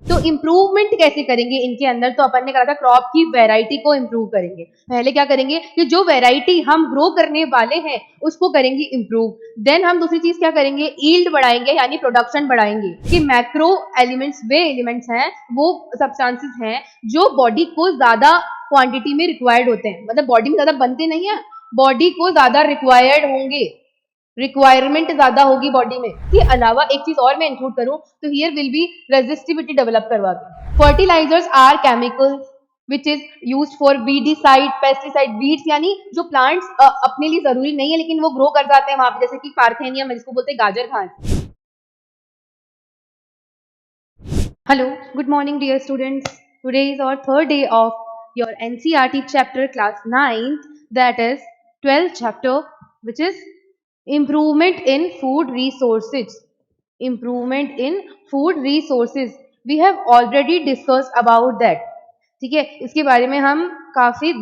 तो इम्प्रूवमेंट कैसे करेंगे इनके अंदर? तो अपन ने कहा था क्रॉप की वैरायटी को इम्प्रूव करेंगे। पहले क्या करेंगे कि जो वैरायटी हम ग्रो करने वाले हैं उसको करेंगे इम्प्रूव। देन हम दूसरी चीज क्या करेंगे, ईल्ड बढ़ाएंगे यानी प्रोडक्शन बढ़ाएंगे। कि मैक्रो एलिमेंट्स वे एलिमेंट्स हैं, वो सब्सटेंसेस हैं जो बॉडी को ज्यादा क्वांटिटी में रिक्वायर्ड होते हैं, मतलब बॉडी में ज्यादा बनते नहीं है, बॉडी को ज्यादा रिक्वायर्ड होंगे, रिक्वायरमेंट ज्यादा होगी बॉडी में। इसके अलावा एक चीज और मैं इंक्लूड करूं तो here will be resistivity develop करवाते। Fertilizers are chemicals which is used for weedicide, pesticide. Weeds यानी जो प्लांट्स अपने लिए जरूरी नहीं है लेकिन वो ग्रो कर जाते हैं वहां पे, जैसे कि पार्थेनियम जिसको बोलते हैं गाजर घास। Hello, good morning dear students. Today is our third day of your NCERT chapter class 9th, that is 12th chapter, which is improvement in food resources. Improvement in food resources, we have already discussed about that. ठीक है, इसके बारे में हम काफी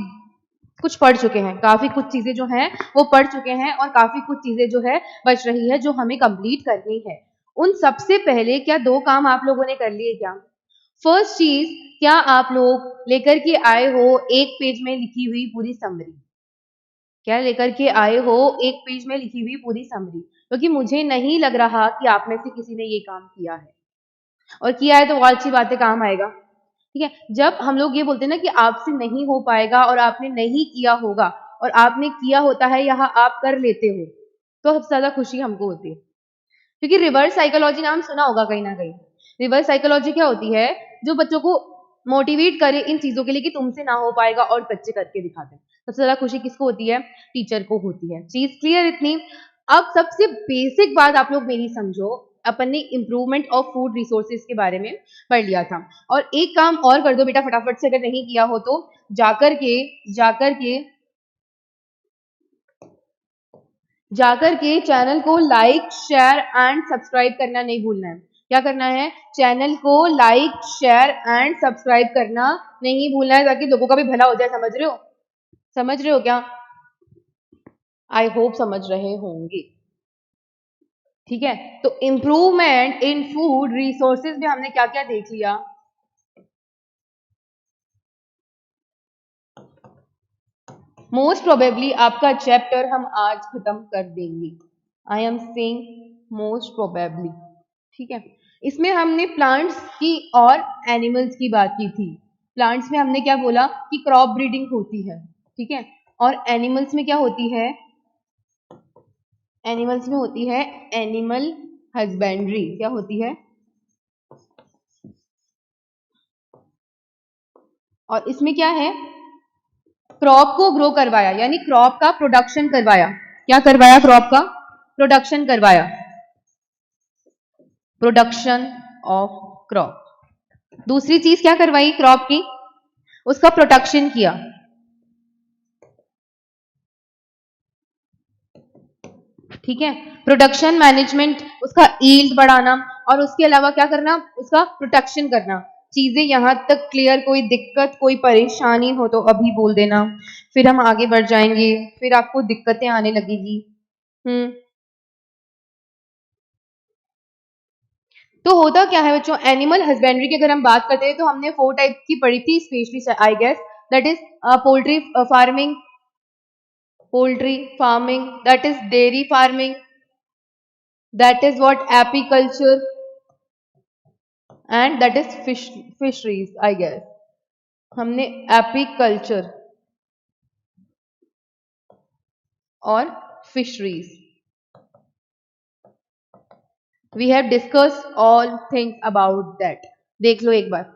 कुछ पढ़ चुके हैं, काफी कुछ चीजें जो हैं वो पढ़ चुके हैं और काफी कुछ चीजें जो है बच रही है जो हमें कंप्लीट करनी है। उन सबसे पहले क्या दो काम आप लोगों ने कर लिए क्या? फर्स्ट चीज, क्या आप लोग लेकर के आए हो एक पेज में लिखी हुई पूरी समरी? क्या लेकर के आए हो एक पेज में लिखी हुई पूरी समरी? क्योंकि मुझे नहीं लग रहा कि आप में से किसी ने ये काम किया है, और किया है तो बहुत अच्छी बात है, काम आएगा। ठीक है, जब हम लोग ये बोलते हैं ना कि आपसे नहीं हो पाएगा और आपने नहीं किया होगा और आपने किया होता है या आप कर लेते हो, तो सबसे ज्यादा खुशी हमको होती है। क्योंकि रिवर्स साइकोलॉजी नाम सुना होगा कहीं ना कहीं। रिवर्स साइकोलॉजी क्या होती है? जो बच्चों को मोटिवेट करे इन चीजों के लिए कि तुमसे ना हो पाएगा और बच्चे करके दिखाते हैं। सबसे ज्यादा खुशी किसको होती है? टीचर को होती है। चीज क्लियर इतनी? अब सबसे बेसिक बात आप लोग मेरी समझो, अपन ने इम्प्रूवमेंट ऑफ फूड रिसोर्सेज के बारे में पढ़ लिया था, और एक काम और कर दो बेटा फटाफट से, अगर नहीं किया हो तो जाकर के चैनल को लाइक शेयर एंड सब्सक्राइब करना नहीं भूलना है। क्या करना है? चैनल को लाइक शेयर एंड सब्सक्राइब करना नहीं भूलना है, ताकि लोगों का भी भला हो जाए। समझ रहे हो? समझ रहे हो क्या? आई होप समझ रहे होंगे। ठीक है, तो इम्प्रूवमेंट इन फूड रिसोर्सेज में हमने क्या क्या देख लिया? मोस्ट प्रोबेबली आपका चैप्टर हम आज खत्म कर देंगे। I am saying most probably. ठीक है, इसमें हमने प्लांट्स की और एनिमल्स की बात की थी। प्लांट्स में हमने क्या बोला कि क्रॉप ब्रीडिंग होती है, ठीक है, और एनिमल्स में क्या होती है? एनिमल्स में होती है एनिमल हस्बेंड्री। क्या होती है? और इसमें क्या है? क्रॉप को ग्रो करवाया, यानी क्रॉप का प्रोडक्शन करवाया। क्या करवाया? क्रॉप का प्रोडक्शन करवाया, प्रोडक्शन ऑफ क्रॉप। दूसरी चीज क्या करवाई क्रॉप की? उसका प्रोटेक्शन किया। ठीक है, प्रोडक्शन मैनेजमेंट, उसका ईल्ड बढ़ाना, और उसके अलावा क्या करना? उसका प्रोटेक्शन करना। चीजें यहां तक क्लियर? कोई दिक्कत कोई परेशानी हो तो अभी बोल देना, फिर हम आगे बढ़ जाएंगे, फिर आपको दिक्कतें आने लगेगी। तो होता क्या है बच्चों, एनिमल हस्बेंड्री की अगर हम बात करते हैं तो हमने 4 टाइप की पढ़ी थी specially, I guess, that is poultry farming, that is dairy farming, that is what apiculture, and that is fisheries. I guess हमने एपीकल्चर और fisheries, we have discuss all things about that. देख लो एक बार।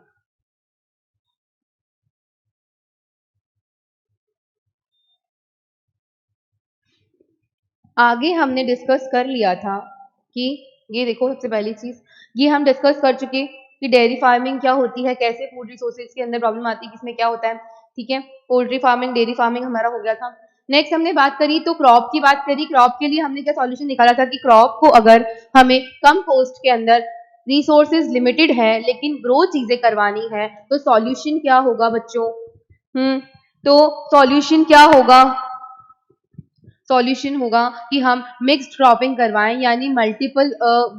आगे हमने डिस्कस कर लिया था कि ये देखो, सबसे पहली चीज ये हम डिस्कस कर चुके कि डेयरी फार्मिंग क्या होती है, कैसे फूड रिसोर्सेज के अंदर प्रॉब्लम आती है, किसमें क्या होता है। ठीक है, पोल्ट्री फार्मिंग, डेयरी फार्मिंग हमारा हो गया था। नेक्स्ट हमने बात करी तो क्रॉप की बात करी। क्रॉप के लिए हमने क्या सॉल्यूशन निकाला था कि क्रॉप को अगर हमें कम कॉस्ट के अंदर, रिसोर्सेज लिमिटेड है लेकिन ग्रो चीजें करवानी है, तो सॉल्यूशन क्या होगा बच्चों? तो सॉल्यूशन क्या होगा? सॉल्यूशन होगा कि हम मिक्स्ड क्रॉपिंग करवाएं, यानी मल्टीपल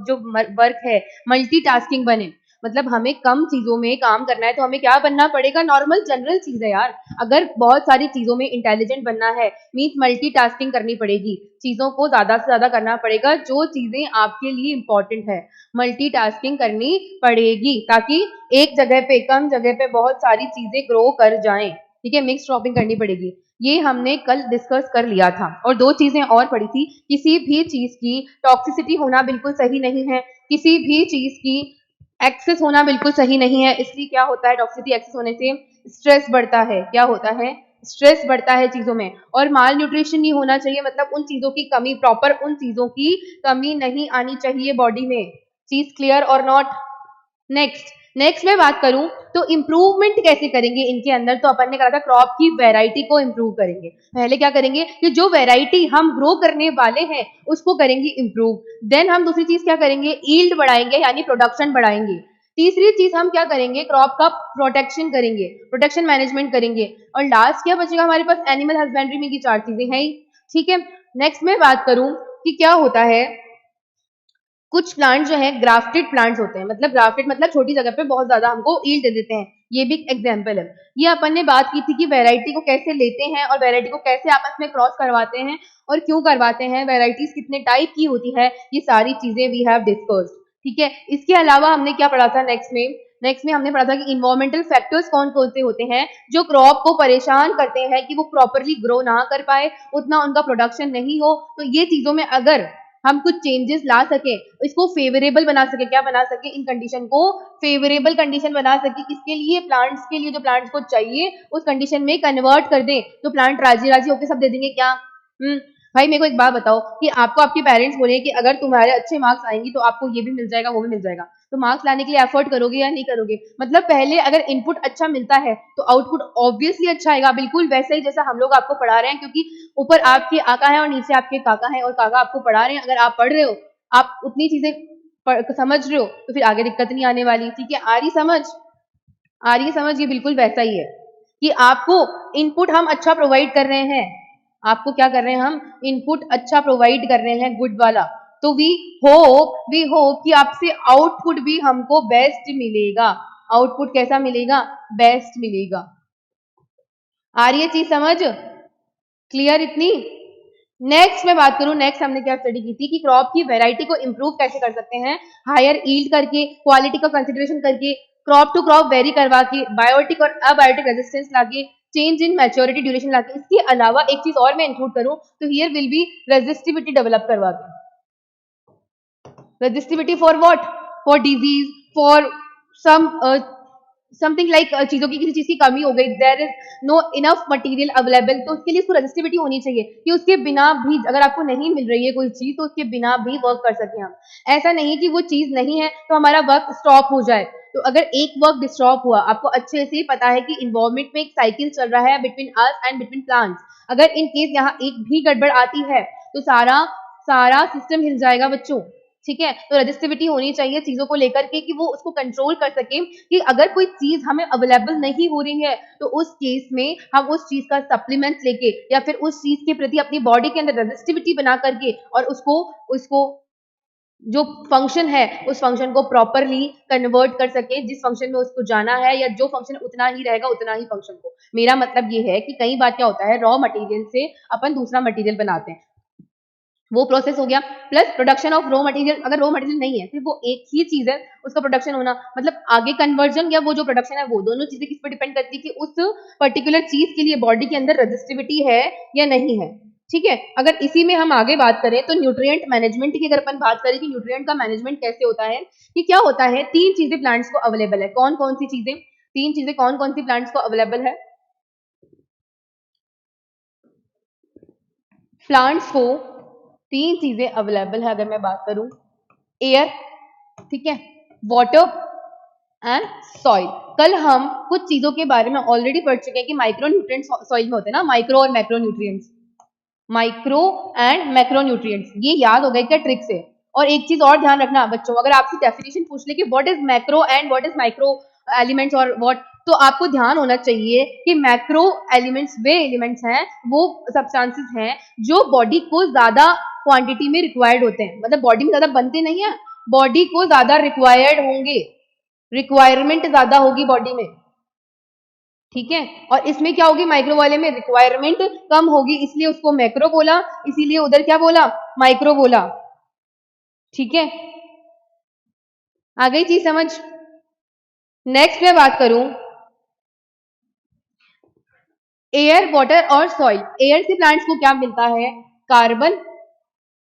जो वर्क है, मल्टीटास्किंग बने। मतलब हमें कम चीजों में काम करना है तो हमें क्या बनना पड़ेगा, नॉर्मल जनरल चीज है यार। अगर बहुत सारी चीजों में इंटेलिजेंट बनना है मीन्स मल्टीटास्किंग करनी पड़ेगी, चीजों को ज्यादा से ज्यादा करना पड़ेगा जो चीजें आपके लिए इंपॉर्टेंट है, मल्टीटास्किंग करनी पड़ेगी ताकि एक जगह पे कम जगह पे बहुत सारी चीजें ग्रो कर जाएं। ठीक है, मिक्स शॉपिंग करनी पड़ेगी, ये हमने कल डिस्कस कर लिया था। और दो चीजें और पढ़ी थी, किसी भी चीज की टॉक्सिसिटी होना बिल्कुल सही नहीं है, किसी भी चीज की एक्सेस होना बिल्कुल सही नहीं है। इसलिए क्या होता है, टॉक्सिसिटी एक्सेस होने से स्ट्रेस बढ़ता है। क्या होता है, स्ट्रेस बढ़ता है चीजों में। और माल न्यूट्रिशन नहीं होना चाहिए, मतलब उन चीजों की कमी, प्रॉपर उन चीजों की कमी नहीं आनी चाहिए बॉडी में। चीज क्लियर और नॉट। नेक्स्ट मैं बात करूं तो इम्प्रूवमेंट कैसे करेंगे इनके अंदर, तो अपन ने कहा था क्रॉप की वैरायटी को इम्प्रूव करेंगे। पहले क्या करेंगे कि जो वैरायटी हम ग्रो करने वाले हैं उसको करेंगे इम्प्रूव। देन हम दूसरी चीज क्या करेंगे, ईल्ड बढ़ाएंगे यानी प्रोडक्शन बढ़ाएंगे। तीसरी चीज हम क्या करेंगे, क्रॉप का प्रोटेक्शन करेंगे, प्रोटेक्शन मैनेजमेंट करेंगे। और लास्ट क्या बचेगा हमारे पास, एनिमल हस्बेंड्री में की चार चीजें हैं ही। ठीक है, नेक्स्ट मैं बात करूं कि क्या होता है, कुछ प्लांट जो है ग्राफ्टेड प्लांट्स होते हैं, मतलब ग्राफ्टेड मतलब छोटी जगह पे बहुत ज्यादा हमको ईल्ड दे देते हैं, ये भी एग्जांपल है। ये अपन ने बात की थी कि वैरायटी को कैसे लेते हैं और वैरायटी को कैसे आपस में क्रॉस करवाते हैं और क्यों करवाते हैं, वैरायटीज कितने टाइप की होती है, ये सारी चीजें वी हैव डिस्कस्ड। ठीक है, इसके अलावा हमने क्या पढ़ा था नेक्स्ट में हमने पढ़ा था कि इन्वायरमेंटल फैक्टर्स कौन कौन से होते हैं जो क्रॉप को परेशान करते हैं कि वो प्रॉपरली ग्रो ना कर पाए, उतना उनका प्रोडक्शन नहीं हो। तो ये चीजों में अगर हम कुछ चेंजेस ला सके, इसको फेवरेबल बना सके, क्या बना सके, इन कंडीशन को फेवरेबल कंडीशन बना सके, किसके लिए, प्लांट्स के लिए, जो प्लांट्स को चाहिए उस कंडीशन में कन्वर्ट कर दें, तो प्लांट राजी राजी होकर सब दे देंगे क्या। भाई मेरे को एक बात बताओ कि आपको आपके पेरेंट्स बोले कि अगर तुम्हारे अच्छे मार्क्स आएंगी तो आपको ये भी मिल जाएगा वो भी मिल जाएगा, तो मार्क्स लाने के लिए एफर्ट करोगे या नहीं करोगे। मतलब पहले अगर इनपुट अच्छा मिलता है तो आउटपुट ऑब्वियसली अच्छा आएगा, बिल्कुल वैसे ही जैसा हम लोग आपको पढ़ा रहे हैं, क्योंकि ऊपर आपके आका है और नीचे आपके काका है और काका आपको पढ़ा रहे हैं। अगर आप पढ़ रहे हो, आप उतनी चीजें समझ रहे हो तो फिर आगे दिक्कत नहीं आने वाली। ठीक है, आ रही समझ, आ रही है समझ, ये बिल्कुल वैसा ही है कि आपको इनपुट हम अच्छा प्रोवाइड कर रहे हैं, आपको क्या कर रहे हैं, हम इनपुट अच्छा प्रोवाइड कर रहे हैं, गुड वाला। तो वी होप कि आपसे आउटपुट भी हमको बेस्ट मिलेगा। आउटपुट कैसा मिलेगा, बेस्ट मिलेगा। आ रही है चीज समझ, क्लियर इतनी। नेक्स्ट मैं बात करूं, नेक्स्ट हमने क्या स्टडी की थी कि क्रॉप की वैरायटी को इंप्रूव कैसे कर सकते हैं, हायर ईल्ड करके, क्वालिटी का कंसिडरेशन करके, क्रॉप टू क्रॉप वेरी करवा के, बायोटिक और अबायोटिक रेजिस्टेंस लाके, चेंज इन मैच्योरिटी ड्यूरेशन लाके। इसके अलावा एक चीज और मैं इंक्लूड करूं तो here will be resistivity develop करवा के। Resistivity for what, for disease, for some something like चीजों की, किसी चीज की कमी हो गई, there is no enough material available, तो उसके लिए उसको रेजिस्टिविटी होनी चाहिए कि उसके बिना भी, अगर आपको नहीं मिल रही है कोई चीज तो उसके बिना भी वर्क कर सके हम। ऐसा नहीं कि वो चीज नहीं है तो हमारा वर्क स्टॉप हो जाए। तो अगर एक वर्क डिस्टॉप हुआ, आपको अच्छे से पता है कि इन्वायरमेंट में एक साइकिल चल रहा है between us and between plants, अगर इन केस यहाँ एक भी गड़बड़ आती है तो सारा सारा सिस्टम हिल जाएगा बच्चों। ठीक है, तो रजिस्टिविटी होनी चाहिए चीजों को लेकर के कि वो उसको कंट्रोल कर सके कि अगर कोई चीज हमें अवेलेबल नहीं हो रही है तो उस केस में हम उस चीज का सप्लीमेंट लेके या फिर उस चीज के प्रति अपनी बॉडी के अंदर रजिस्टिविटी बना करके और उसको उसको जो फंक्शन है उस फंक्शन को प्रॉपरली कन्वर्ट कर सके, जिस फंक्शन में उसको जाना है या जो फंक्शन उतना ही रहेगा उतना ही फंक्शन को। मेरा मतलब ये है कि कई बार क्या होता है, रॉ मटेरियल से अपन दूसरा मटेरियल बनाते हैं, वो प्रोसेस हो गया। Plus production of raw material, अगर रॉ मटेरियल नहीं है सिर्फ वो एक ही चीज है उसका प्रोडक्शन होना, मतलब आगे कन्वर्जन या वो जो प्रोडक्शन है, वो दोनों चीजें किस पर डिपेंड करती है कि उस पर्टिकुलर चीज के लिए बॉडी के अंदर रजिस्टिविटी है या नहीं है। ठीक है, अगर इसी में हम आगे बात करें तो न्यूट्रिएंट मैनेजमेंट की, अगर अपन बात करें कि न्यूट्रिएंट का मैनेजमेंट कैसे होता है, कि क्या होता है, तीन चीजें प्लांट्स को अवेलेबल है। कौन कौन सी चीजें, तीन चीजें कौन कौन सी प्लांट्स को अवेलेबल है, प्लांट्स को तीन चीजें अवेलेबल है अगर मैं बात करूं, एयर, ठीक है, वाटर एंड सॉइल। कल हम कुछ चीजों के बारे में ऑलरेडी पढ़ चुके हैं कि माइक्रो न्यूट्रिएंट्स सॉइल में होते हैं ना, माइक्रो और macro nutrients, micro and macro nutrients, ये याद हो गए क्या ट्रिक से। और एक चीज और ध्यान रखना बच्चों, अगर आपसे डेफिनेशन पूछ ले कि what is macro and what is micro elements और व्हाट, तो आपको ध्यान होना चाहिए कि मैक्रो एलिमेंट्स वे एलिमेंट्स हैं, वो सब्सटेंसेस हैं जो बॉडी को ज्यादा क्वांटिटी में रिक्वायर्ड होते हैं, मतलब बॉडी में ज्यादा बनते नहीं है, बॉडी को ज्यादा रिक्वायर्ड होंगे। रिक्वायरमेंट ज्यादा होगी बॉडी में, ठीक है। और इसमें क्या होगी, माइक्रो वाले में रिक्वायरमेंट कम होगी, इसलिए उसको मैक्रो बोला, इसीलिए उधर क्या बोला, माइक्रो बोला, ठीक है। आ गई चीज समझ। नेक्स्ट मैं बात करूं एयर, वाटर और सॉइल। एयर से प्लांट्स को क्या मिलता है, कार्बन,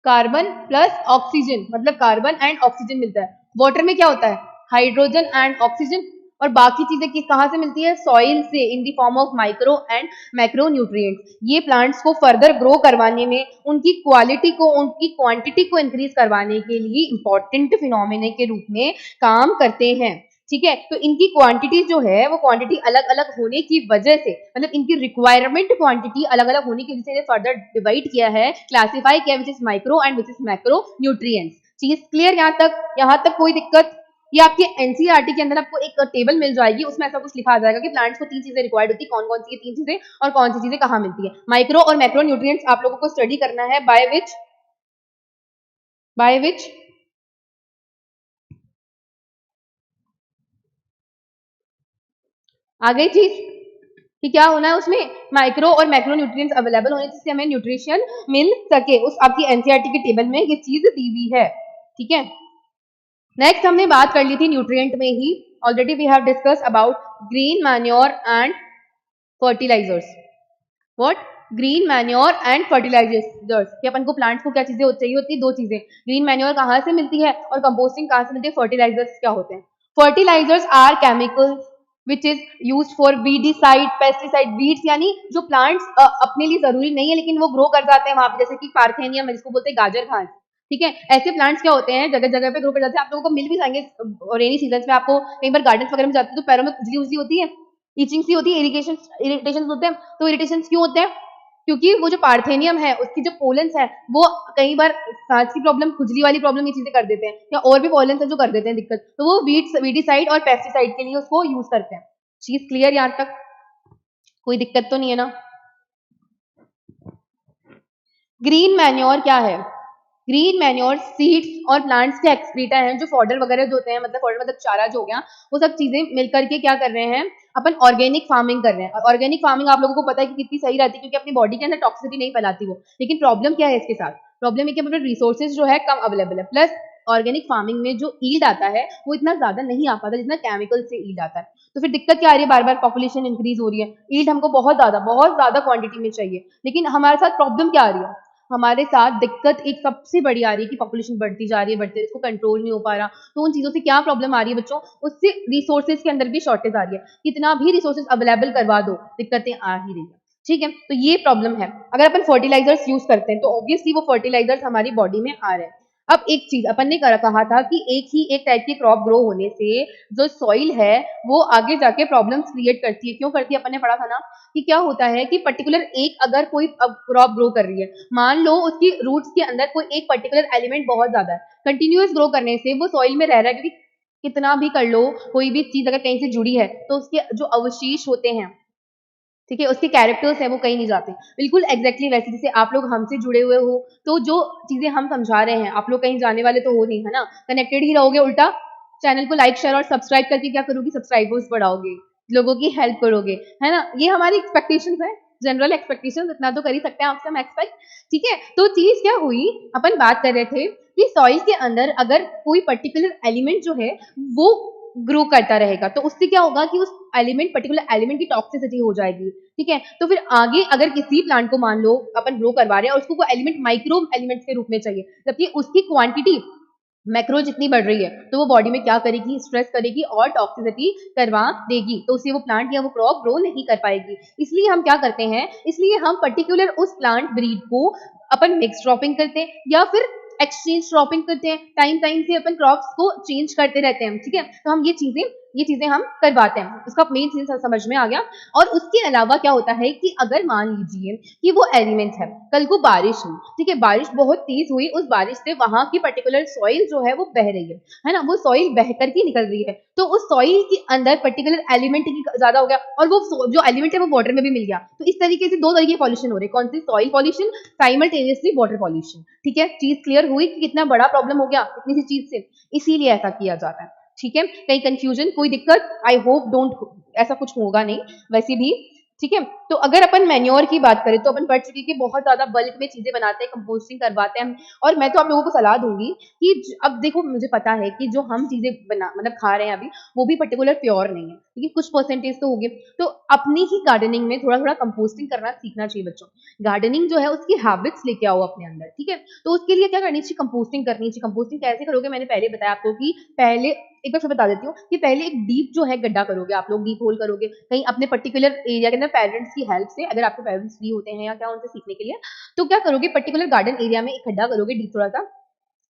कार्बन प्लस ऑक्सीजन, मतलब कार्बन एंड ऑक्सीजन मिलता है। वाटर में क्या होता है, हाइड्रोजन एंड ऑक्सीजन। और बाकी चीजें किस कहां से मिलती है, सॉइल से, in the form of micro and macro nutrients. ये प्लांट्स को फर्दर ग्रो करवाने में, उनकी क्वालिटी को, उनकी क्वांटिटी को इंक्रीज करवाने के लिए इंपॉर्टेंट फिनोमिना के रूप में काम करते हैं, ठीक है। तो इनकी क्वांटिटी जो है वो क्वांटिटी अलग अलग होने की वजह से, मतलब इनकी रिक्वायरमेंट क्वांटिटी अलग अलग होने की वजह से फर्दर डिवाइड किया है, क्लासिफाई किया, which is micro and which is macro nutrients. चीज क्लियर यहाँ तक कोई दिक्कत। ये आपके एनसीईआरटी के अंदर आपको एक टेबल मिल जाएगी, उसमें ऐसा कुछ लिखा आ जाएगा कि प्लांट्स को 3 चीजें रिक्वायर्ड होती है, कौन कौन सी ये 3 चीजें और कौन सी चीजें कहाँ मिलती है। माइक्रो और मैक्रो न्यूट्रिएंट्स आप लोगों को स्टडी करना है बाय विच आ गई चीज कि क्या होना है, उसमें माइक्रो और मैक्रो न्यूट्रिएंट्स अवेलेबल होने जिससे हमें न्यूट्रिशन मिल सके। उस आपकी एनसीईआरटी के टेबल में ये चीज दी हुई है, ठीक है। नेक्स्ट हमने बात कर ली थी न्यूट्रिएंट में ही, already we have discuss about green manure and fertilizers. What, green manure and fertilizers, कि अपन को प्लांट्स को क्या चीजें चाहिए होती है, 2 चीजें, ग्रीन मैन्योर कहाँ से मिलती है और कंपोस्टिंग कहाँ से मिलती है, फर्टिलाइजर्स क्या होते हैं। Fertilisers are chemicals which is use for weedicide, pesticide, weeds यानी जो प्लांट्स अपने लिए जरूरी नहीं है लेकिन वो ग्रो कर जाते हैं वहां पे, जैसे कि पार्थेनियम जिसको बोलते हैं गाजर घास, ठीक है। ऐसे प्लांट्स क्या होते हैं जगह जगह पे ग्रो कर जाते हैं, आप लोगों को मिल भी जाएंगे रेनी सीजन में। आपको कई बार गार्डन वगैरह में जाते हैं तो पैरों में खुजली उजली होती है, इचिंग सी होती है, इरिटेशन होते हैं। तो इरिटेशन क्यों होते हैं, क्योंकि वो जो पार्थेनियम है उसकी जो पोलन्स है वो कई बार सांस की प्रॉब्लम, खुजली वाली प्रॉब्लम, ये चीजें कर देते हैं, या और भी पोलन्स है जो कर देते हैं दिक्कत, तो वो वीडीसाइड और पेस्टिसाइड के लिए उसको यूज करते हैं। चीज क्लियर यहाँ तक, कोई दिक्कत तो नहीं है ना। ग्रीन मैन्योर क्या है, ग्रीन मैन्योर सीड्स और प्लांट्स के एक्सक्रीटा हैं, जो फॉडर वगैरह जो होते हैं, मतलब फॉडर मतलब चारा जो हो गया, वो सब चीजें मिलकर के क्या कर रहे हैं, अपन ऑर्गेनिक फार्मिंग कर रहे हैं। और ऑर्गेनिक फार्मिंग आप लोगों को पता है कि कितनी सही रहती है, क्योंकि अपनी बॉडी के अंदर टॉक्सिसिटी नहीं फैलाती वो। लेकिन प्रॉब्लम क्या है इसके साथ, प्रॉब्लम है कि अपने रिसोर्सेज जो है कम अवेलेबल है, प्लस ऑर्गेनिक फार्मिंग में जो ईल्ड आता है वो इतना ज्यादा नहीं आ पाता जितना केमिकल से ईल्ड आता है। तो फिर दिक्कत क्या आ रही है, बार बार पॉपुलेशन इंक्रीज हो रही है, ईल्ड हमको बहुत ज्यादा क्वांटिटी में चाहिए, लेकिन हमारे साथ प्रॉब्लम क्या आ रही है, हमारे साथ दिक्कत एक सबसे बड़ी आ रही है कि पॉपुलेशन बढ़ती जा रही है, बढ़ती है, इसको कंट्रोल नहीं हो पा रहा। तो उन चीजों से क्या प्रॉब्लम आ रही है बच्चों, उससे रिसोर्सेज के अंदर भी शॉर्टेज आ रही है, कितना भी रिसोर्सेज अवेलेबल करवा दो दिक्कतें आ ही रही है, ठीक है। तो ये प्रॉब्लम है। अगर अपन फर्टिलाइजर्स यूज करते हैं तो ऑब्वियसली वो फर्टिलाइजर्स हमारी बॉडी में आ रहे हैं। अब एक चीज अपन ने कहा था कि एक टाइप की क्रॉप ग्रो होने से जो सॉइल है वो आगे जाके प्रॉब्लम्स क्रिएट करती है। क्यों करती है, अपन ने पढ़ा था ना कि क्या होता है कि पर्टिकुलर एक अगर कोई क्रॉप ग्रो कर रही है, मान लो उसकी रूट्स के अंदर कोई एक पर्टिकुलर एलिमेंट बहुत ज्यादा है, कंटिन्यूअस ग्रो करने से वो सॉइल में रह रहा है, क्योंकि कितना भी कर लो कोई भी चीज अगर कहीं से जुड़ी है तो उसके जो अवशेष होते हैं, ठीक है, उसके कैरेक्टर्स है वो कहीं नहीं जाते। बिल्कुल एग्जैक्टली वैसे जैसे आप लोग हमसे जुड़े हुए हो, तो जो चीजें हम समझा रहे हैं आप लोग कहीं जाने वाले तो हो नहीं, है ना, कनेक्टेड ही रहोगे, उल्टा चैनल को लाइक शेयर और सब्सक्राइब करके क्या करोगे, सब्सक्राइबर्स बढ़ाओगे, लोगों की हेल्प करोगे, है ना। ये हमारी एक्सपेक्टेशंस है, जनरल एक्सपेक्टेशंस, इतना तो कर ही सकते हैं आपसे हम एक्सपेक्ट, ठीक है। तो चीज क्या हुई, अपन बात कर रहे थे कि सॉइल के अंदर अगर कोई पर्टिकुलर एलिमेंट जो है वो ग्रो करता रहेगा तो उससे क्या होगा कि उस एलिमेंट, पर्टिकुलर एलिमेंट की टॉक्सिसिटी हो जाएगी, ठीक है। तो फिर आगे अगर किसी प्लांट को मान लो अपन ग्रो करवा रहे हैं और उसको कोई एलिमेंट माइक्रो एलिमेंट्स के रूप में चाहिए, जबकि उसकी क्वांटिटी मैक्रो जितनी बढ़ रही है, तो वो बॉडी में क्या करेगी, स्ट्रेस करेगी और टॉक्सिसिटी करवा देगी, तो उससे वो प्लांट या वो क्रॉप ग्रो नहीं कर पाएगी। इसलिए हम क्या करते हैं, इसलिए हम पर्टिकुलर उस प्लांट ब्रीड को अपन मिक्स ड्रॉपिंग करते हैं या फिर एक्सचेंज ड्रॉपिंग करते हैं, टाइम टाइम से अपन क्रॉप्स को चेंज करते रहते हैं, ठीक है। तो हम ये चीजें हम करवाते हैं, उसका मेन चीज समझ में आ गया। और उसके अलावा क्या होता है कि अगर मान लीजिए कि वो एलिमेंट है, कल को बारिश हुई, ठीक है, बारिश बहुत तेज हुई, उस बारिश से वहां की पर्टिकुलर सॉइल जो है वो बह रही है ना, वो सॉइल बह करके निकल रही है, तो उस सॉइल के अंदर पर्टिकुलर एलिमेंट की ज्यादा हो गया और वो जो एलिमेंट है वो वाटर में भी मिल गया। तो इस तरीके से 2 तरीके के पॉल्यूशन हो रहे हैं, कौन सी, soil pollution, simultaneously water pollution, ठीक है। चीज क्लियर हुई कि कितना बड़ा प्रॉब्लम हो गया इतनी सी चीज से, इसीलिए ऐसा किया जाता है, ठीक है, कहीं कंफ्यूजन, कोई दिक्कत, आई होप डोंट, ऐसा कुछ होगा नहीं वैसे भी, ठीक है। तो अगर अपन मैन्योर की बात करें तो अपन पढ़ चुके कि बहुत ज्यादा बल्क में चीजें बनाते हैं, कंपोस्टिंग करवाते हैं। और मैं तो आप लोगों को सलाह दूंगी कि अब देखो, मुझे पता है कि जो हम चीजें बना मतलब खा रहे हैं अभी, वो भी पर्टिकुलर प्योर नहीं है, क्योंकि कुछ परसेंटेज तो होगी। तो अपनी ही गार्डनिंग में थोड़ा थोड़ा कंपोस्टिंग करना सीखना चाहिए बच्चों। गार्डनिंग जो है उसकी हैबिट्स लेके आओ अपने अंदर, ठीक है। तो उसके लिए क्या करनी चाहिए, कंपोस्टिंग करनी चाहिए। कंपोस्टिंग कैसे करोगे, मैंने पहले बताया आपको कि पहले एक बार फिर बता देती हूँ कि पहले एक डीप जो है गड्ढा करोगे आप लोग, डीप होल करोगे कहीं अपने पर्टिकुलर एरिया के अंदर पेरेंट्स की हेल्प से, अगर आपके पेरेंट्स फ्री होते हैं या क्या उनसे सीखने के लिए। तो क्या करोगे, पर्टिकुलर गार्डन एरिया में एक गड्ढा करोगे डीप, थोड़ा सा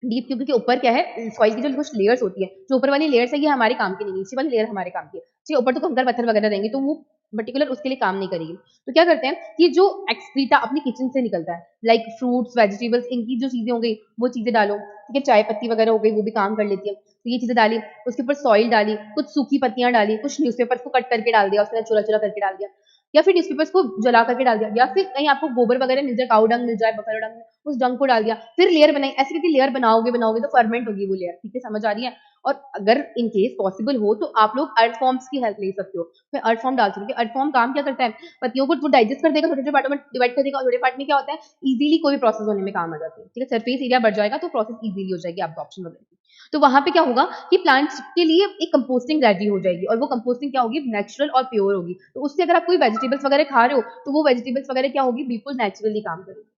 डीप, क्योंकि ऊपर क्या है, सॉइल की जो कुछ लेयर्स होती है, जो ऊपर वाली लेयर्स है ये हमारे काम की नहीं, नीचे वाली लेयर हमारे काम की है, ठीक है। ऊपर तो कंकड़ पत्थर वगैरह रहेंगे तो वो पर्टिकुलर उसके लिए काम नहीं करेगी। तो क्या करते हैं कि जो एक्सक्रीटा अपनी किचन से निकलता है, लाइक फ्रूट्स वेजिटेबल्स, इनकी जो चीजें हो गई वो चीजें डालो, ठीक है। चाय पत्ती वगैरह हो गई, वो भी काम कर लेती है, तो ये चीजें डाली। उसके ऊपर सॉइल डाली, कुछ सूखी पत्तियां डाली, कुछ न्यूज़पेपर्स को कट करके डाल दिया, उसमें चूरा चूरा करके डाल दिया, या फिर न्यूज़पेपर्स को जला करके डाल दिया, या फिर कहीं आपको गोबर वगैरह मिल जाए, काऊ डंग मिल जाए, बफेलो डंग, उस डंग को डाल दिया, फिर लेयर बनाई। ऐसे करके लेयर बनाओगे बनाओगे तो फर्मेंट होगी वो लेयर, ठीक है, समझ आ रही है। और अगर इन केस पॉसिबल हो तो आप लोग अर्थ फॉर्म्स की हेल्प ले सकते हो, फिर अर्थ फॉर्म डाल सकते हो। अर्थ फॉर्म काम क्या करता है, पत्तियों को वो डाइजेस्ट कर देगा, छोटे छोटे पार्टों में डिवाइड कर देगा, और छोटे पार्ट में क्या होता है, इजीली कोई भी प्रोसेस होने में काम आ जाती है, ठीक है। सरफेस एरिया बढ़ जाएगा तो प्रोसेस इजीली हो जाएगी एब्जॉर्प्शन वगैरह की। तो वहां पे क्या होगा कि प्लांट्स के लिए एक कंपोस्टिंग रेडी हो जाएगी, और वो कंपोस्टिंग क्या होगी, नेचुरल और प्योर होगी। तो उससे अगर आप कोई वेजिटेबल्स वगैरह खा रहे हो तो वो वेजिटेबल्स वगैरह क्या होगी, बिल्कुल नेचुरली काम करेगी।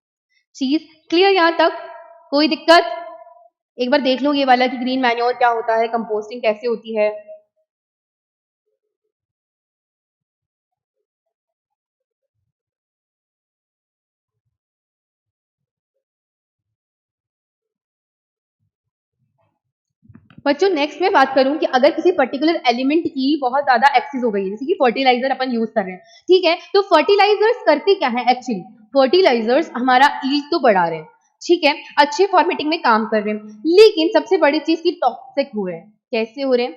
चीज क्लियर यहाँ तक, कोई दिक्कत? एक बार देख लो ये वाला कि ग्रीन मैन्योर क्या होता है, कंपोस्टिंग कैसे होती है। बच्चों नेक्स्ट मैं बात करूं कि अगर किसी पर्टिकुलर एलिमेंट की बहुत ज्यादा एक्सेस हो गई है, जैसे कि फर्टिलाइजर अपन यूज कर रहे हैं, ठीक है। तो फर्टिलाइजर्स करते क्या है एक्चुअली, फर्टिलाइजर्स हमारा ईल्ड तो बढ़ा रहे हैं, ठीक है, अच्छे फॉर्मेटिंग में काम कर रहे हैं, लेकिन सबसे बड़ी चीज की टॉक्सिक हो रहे हैं। कैसे हो रहे हैं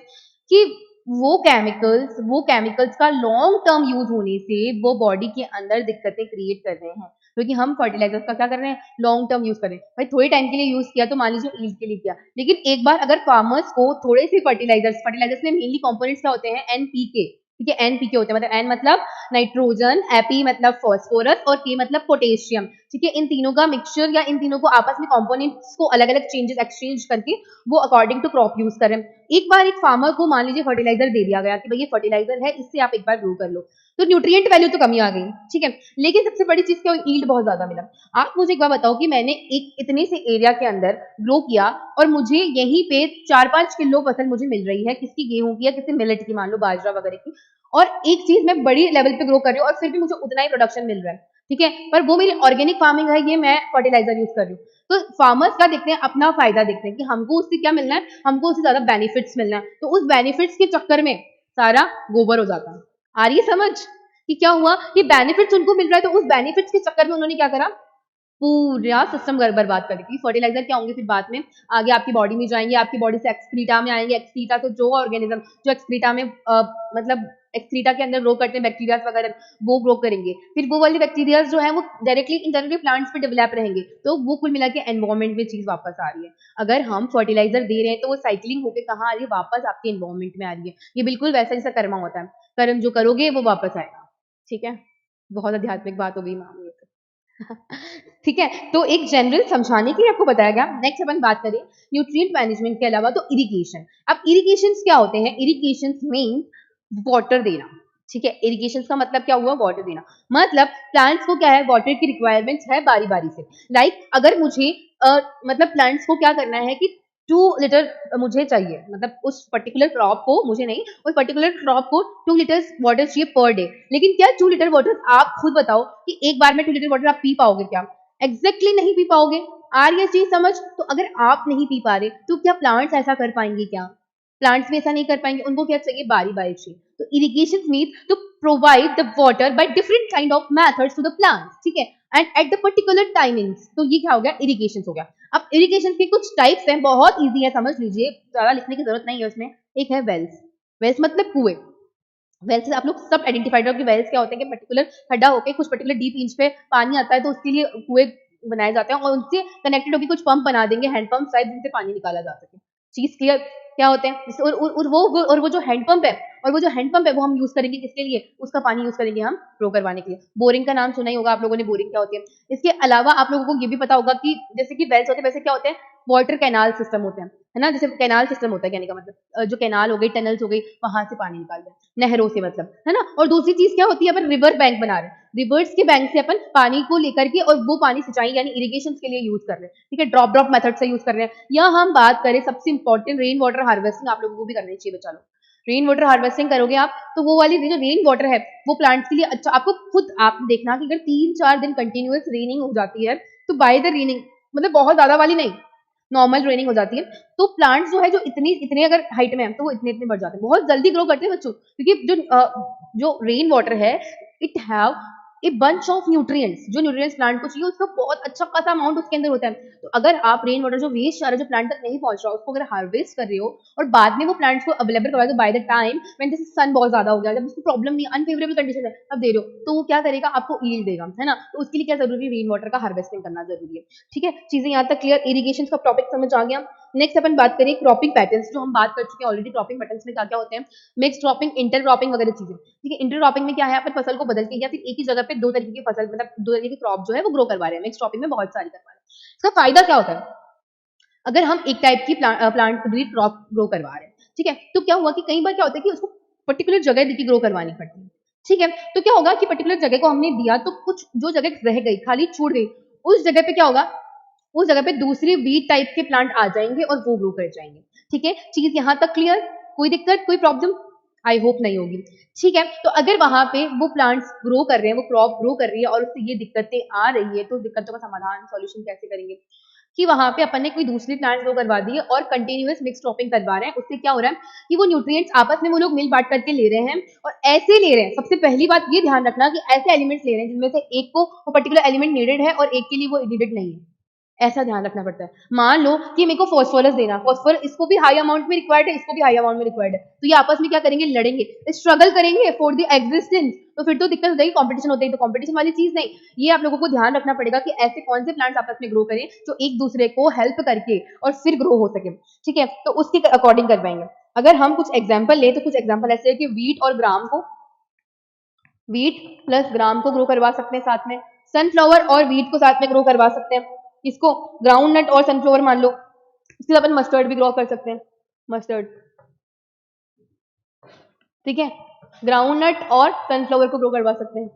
कि वो केमिकल्स का लॉन्ग टर्म यूज होने से वो बॉडी के अंदर दिक्कतें क्रिएट कर रहे हैं, क्योंकि हम फर्टिलाइजर्स का क्या कर रहे हैं, लॉन्ग टर्म यूज कर रहे हैं। भाई थोड़े टाइम के लिए यूज किया तो मान लीजिए ईल्ड के लिए किया, लेकिन एक बार अगर फार्मर्स को थोड़े से फर्टिलाइजर्स में मेनली कंपोनेंट्स क्या होते हैं, एनपीके, ठीक है, एनपीके होते हैं, मतलब एन मतलब नाइट्रोजन, एपी मतलब फॉस्फोरस, और के मतलब पोटेशियम, ठीक है। इन तीनों का मिक्सचर या इन तीनों को आपस में कंपोनेंट्स को अलग अलग चेंजेस एक्सचेंज करके वो अकॉर्डिंग टू क्रॉप यूज करें। एक बार एक फार्मर को मान लीजिए फर्टिलाइजर दे दिया गया कि भाई ये फर्टिलाइजर है, इससे आप एक बार ग्रो कर लो, तो न्यूट्रिएंट वैल्यू तो कमी आ गई, ठीक है। लेकिन सबसे बड़ी चीज क्या, ईल्ड बहुत ज्यादा मिला। आप मुझे एक बार बताओ कि मैंने एक इतने से एरिया के अंदर ग्रो किया और मुझे यहीं पे 4-5 किलो फसल मुझे मिल रही है, किसकी, गेहूं की या किसी मिलेट की, मान लो बाजरा वगैरह की, और एक चीज मैं बड़ी लेवल पे ग्रो कर रही हूँ और फिर भी मुझे उतना ही प्रोडक्शन मिल रहा है, ठीक है। पर वो मेरी ऑर्गेनिक फार्मिंग है, ये मैं फर्टिलाइजर यूज कर रही हूँ। तो फार्मर्स क्या देखते हैं, अपना फायदा देखते हैं कि हमको उससे क्या मिलना है, हमको उससे ज्यादा बेनिफिट्स मिलना है, तो उस बेनिफिट्स के चक्कर में सारा गोबर हो जाता है। आ रही है समझ कि क्या हुआ, कि बेनिफिट्स उनको मिल रहा है, तो उस बेनिफिट्स के चक्कर में उन्होंने क्या करा, पूरा सिस्टम बर्बाद कर देती है। फर्टिलाइजर क्या होंगे फिर बाद में आगे आपकी बॉडी में जाएंगे, आपकी बॉडी से एक्सक्रीटा में आएंगे, एक्सक्रीटा तो जो ऑर्गेनिज्म जो एक्सक्रीटा में मतलब एक्सक्रीटा के अंदर ग्रो करते हैं बैक्टीरिया वगैरह, वो ग्रो करेंगे, फिर वो वाले बैक्टीरिया जो है वो डायरेक्टली इंटरनली प्लांट्स पे डेवलप रहेंगे, तो वो कुल मिला के एनवायरमेंट में चीज वापस आ रही है। अगर हम फर्टिलाइजर दे रहे हैं तो वो साइक्लिंग होकर कहाँ आ रही है, वापस आपके एनवायरमेंट में आ रही है। ये बिल्कुल वैसा जैसा कर्मा होता है, कर्म जो करोगे वो वापस आएगा, ठीक है। बहुत आध्यात्मिक बात हो गई माम ये तो। ठीक है, तो एक जनरल समझाने के लिए आपको बताया गया। नेक्स्ट अपन बात करें न्यूट्रिएंट मैनेजमेंट के अलावा तो इरिगेशन। अब इरिगेशन क्या होते हैं, इरिगेशन मीन वाटर देना, ठीक है। इरिगेशन का मतलब क्या हुआ, वाटर देना, मतलब प्लांट्स को क्या है, वाटर की रिक्वायरमेंट्स है बारी बारी से। लाइक अगर मुझे मतलब प्लांट्स को क्या करना है कि 2 लीटर मुझे चाहिए, मतलब उस पर्टिकुलर क्रॉप को, मुझे नहीं, उस पर्टिकुलर क्रॉप को 2 लीटर वाटर चाहिए पर डे। लेकिन क्या 2 लीटर वाटर, आप खुद बताओ कि एक बार में 2 लीटर वाटर आप पी पाओगे क्या, एग्जैक्टली नहीं पी पाओगे। आ रही है चीज समझ, तो अगर आप नहीं पी पा रहे तो क्या प्लांट्स ऐसा कर पाएंगे, क्या प्लांट्स भी ऐसा नहीं कर पाएंगे, उनको क्या चाहिए, बारी बारी चाहिए। तो irrigation mean to provide the water by different kind of methods to the plants, ठीक है, and at the particular timings. तो ये क्या हो गया, इरिगेशन हो गया। अब इरिगेशन के कुछ टाइप्स हैं, बहुत इजी है, समझ लीजिए, ज्यादा लिखने की जरूरत नहीं है उसमें। एक है वेल्स, वेल्स मतलब कुएं। वेल्स से आप लोग सब आइडेंटिफाइड हो कि वेल्स क्या होते हैं, कि पर्टिकुलर खड्डा होकर कुछ पर्टिकुलर डीप इंच पे पानी आता है, तो उसके लिए कुएं बनाए जाते हैं, और उनसे कनेक्टेड होकर कुछ पंप बना देंगे, हैंड पंप शायद, जिनसे पानी निकाला जा सके। चीज क्लियर? क्या होते हैं और वो जो हैंडपंप है, और वो जो हैंडपंप है वो हम यूज करेंगे किसके लिए? उसका पानी यूज करेंगे हम ग्रो करवाने के लिए। बोरिंग का नाम सुना ही होगा आप लोगों ने, बोरिंग क्या होती है। इसके अलावा आप लोगों को ये भी पता होगा कि जैसे कि वेल्स होते हैं, वैसे क्या होते हैं, वाटर कैनाल सिस्टम होते हैं, है ना। जैसे कैनाल सिस्टम होता है, कहने का मतलब जो कैनाल हो गई, टनल्स हो गई, वहां से पानी निकालते हैं, नहरों से मतलब, है ना। और दूसरी चीज क्या होती है, अपन रिवर बैंक बना रहे हैं, रिवर्स के बैंक से अपन पानी को लेकर के और वो पानी सिंचाई यानी इरिगेशन के लिए यूज कर रहे हैं, ठीक है, ड्रॉप ड्रॉप मेथड से यूज कर रहे हैं। या हम बात करें सबसे इंपॉर्टेंट रेन वाटर हार्वेस्टिंग, आप लोगों को भी करनी चाहिए बच्चा लोग। रेन वाटर हार्वेस्टिंग करोगे आप तो वो वाली जो रेन वाटर है वो प्लांट्स के लिए अच्छा, आपको खुद आप देखना कि अगर 3-4 दिन कंटिन्यूअस रेनिंग हो जाती है तो बाय द रेनिंग, मतलब बहुत ज्यादा वाली नहीं, नॉर्मल रेनिंग हो जाती है, तो प्लांट्स जो है जो इतनी इतने अगर हाइट में है तो वो इतने इतने बढ़ जाते हैं, बहुत जल्दी ग्रो करते हैं बच्चों, क्योंकि जो रेन वाटर है it have a bunch of nutrients, जो न्यूट्रिएंट्स प्लांट को चाहिए उसका बहुत अच्छा खासा अमाउंट उसके अंदर होता है। तो अगर आप रेन वाटर जो वेस्ट आ रहा है, जो प्लांट तक नहीं पहुंच रहा, उसको अगर हार्वेस्ट कर रहे हो और बाद में वो प्लांट्स को अवेलेबल करवा दो बाय द टाइम व्हेन जैसे सन बहुत ज्यादा हो गया, जब उसको प्रॉब्लम नहीं, अनफेवरेबल कंडीशन है, तब दे रहे हो, तो वो क्या करेगा, आपको ईल्ड देगा, है ना। तो उसके लिए क्या जरूरी है, रेन वाटर का हार्वेस्टिंग करना जरूरी है। ठीक है, चीजें यहाँ तक क्लियर, इरिगेशन का टॉपिक समझ आ गया। नेक्स्ट अपन बात करें क्रॉपिंग पैटर्न्स, जो हम बात कर चुके हैं ऑलरेडी, क्रॉपिंग पैटर्न्स में क्या क्या होते हैं, मिक्स क्रॉपिंग, इंटर क्रॉपिंग वगैरह चीजें। ठीक है, इंटर क्रॉपिंग में क्या है, अपन फसल को बदल के या फिर एक ही जगह पे दो तरीके की फसल, मतलब दो तरीके की क्रॉप जो है वो ग्रो करवा रहे हैं। मिक्स क्रॉपिंग में बहुत सारी करवा रहे हैं। इसका फायदा क्या होता है, अगर हम एक टाइप की प्लांट क्रॉप ग्रो करवा रहे हैं, ठीक है, तो क्या हुआ कि कई बार क्या होता है कि उसको पर्टिकुलर जगह देखी ग्रो करवानी पड़ती है। ठीक है, तो क्या होगा कि पर्टिकुलर जगह को हमने दिया तो कुछ जो जगह रह गई, खाली छूट गई, उस जगह पे क्या होगा, उस जगह पे दूसरी वीट टाइप के प्लांट आ जाएंगे और वो ग्रो कर जाएंगे। ठीक है, चीज यहाँ तक क्लियर? कोई दिक्कत, कोई प्रॉब्लम? आई होप नहीं होगी। ठीक है, तो अगर वहां पे वो प्लांट्स ग्रो कर रहे हैं, वो क्रॉप ग्रो कर रही है और उससे ये दिक्कतें आ रही है, तो दिक्कतों का समाधान, सॉल्यूशन कैसे करेंगे, कि वहां पे अपन ने कोई दूसरी प्लांट ग्रो करवा दी है और कंटिन्यूअस मिक्स क्रॉपिंग करवा रहे हैं। उससे क्या हो रहा है कि वो न्यूट्रिएंट्स आपस में वो लोग मिल बांट करके ले रहे हैं, और ऐसे ले रहे हैं, सबसे पहली बात ये ध्यान रखना कि ऐसे एलिमेंट्स ले रहे हैं जिनमें से एक को वो पर्टिकुलर एलिमेंट नीडेड है और एक के लिए वो नीडेड नहीं है, ऐसा ध्यान रखना पड़ता है। मान लो कि मेरे को फॉस्फोरस देना, फॉस्फोरस इसको भी हाई अमाउंट में रिक्वायर्ड है, इसको भी हाई अमाउंट में रिक्वायर्ड है, तो ये आपस में क्या करेंगे, लड़ेंगे, स्ट्रगल करेंगे फॉर द एग्जिस्टेंस, तो फिर तो दिक्कत हो जाएगी, कंपटीशन होता है, तो कंपटीशन वाली चीज नहीं। ये आप लोगों को ध्यान रखना पड़ेगा कि ऐसे कौन से प्लांट्स आपस में ग्रो करें जो एक दूसरे को हेल्प करके और फिर ग्रो हो सके। ठीक है, तो उसके अकॉर्डिंग करवाएंगे। अगर हम कुछ एग्जाम्पल लें तो कुछ एग्जाम्पल ऐसे है कि वीट और ग्राम को, वीट प्लस ग्राम को ग्रो करवा सकते हैं साथ में, सनफ्लावर और वीट को साथ में ग्रो करवा सकते हैं, इसको ग्राउंड नट और सनफ्लावर मान लो, इसके अपन मस्टर्ड भी ग्रो कर सकते हैं, मस्टर्ड। ठीक है, ग्राउंड नट और सनफ्लावर को ग्रो करवा सकते हैं।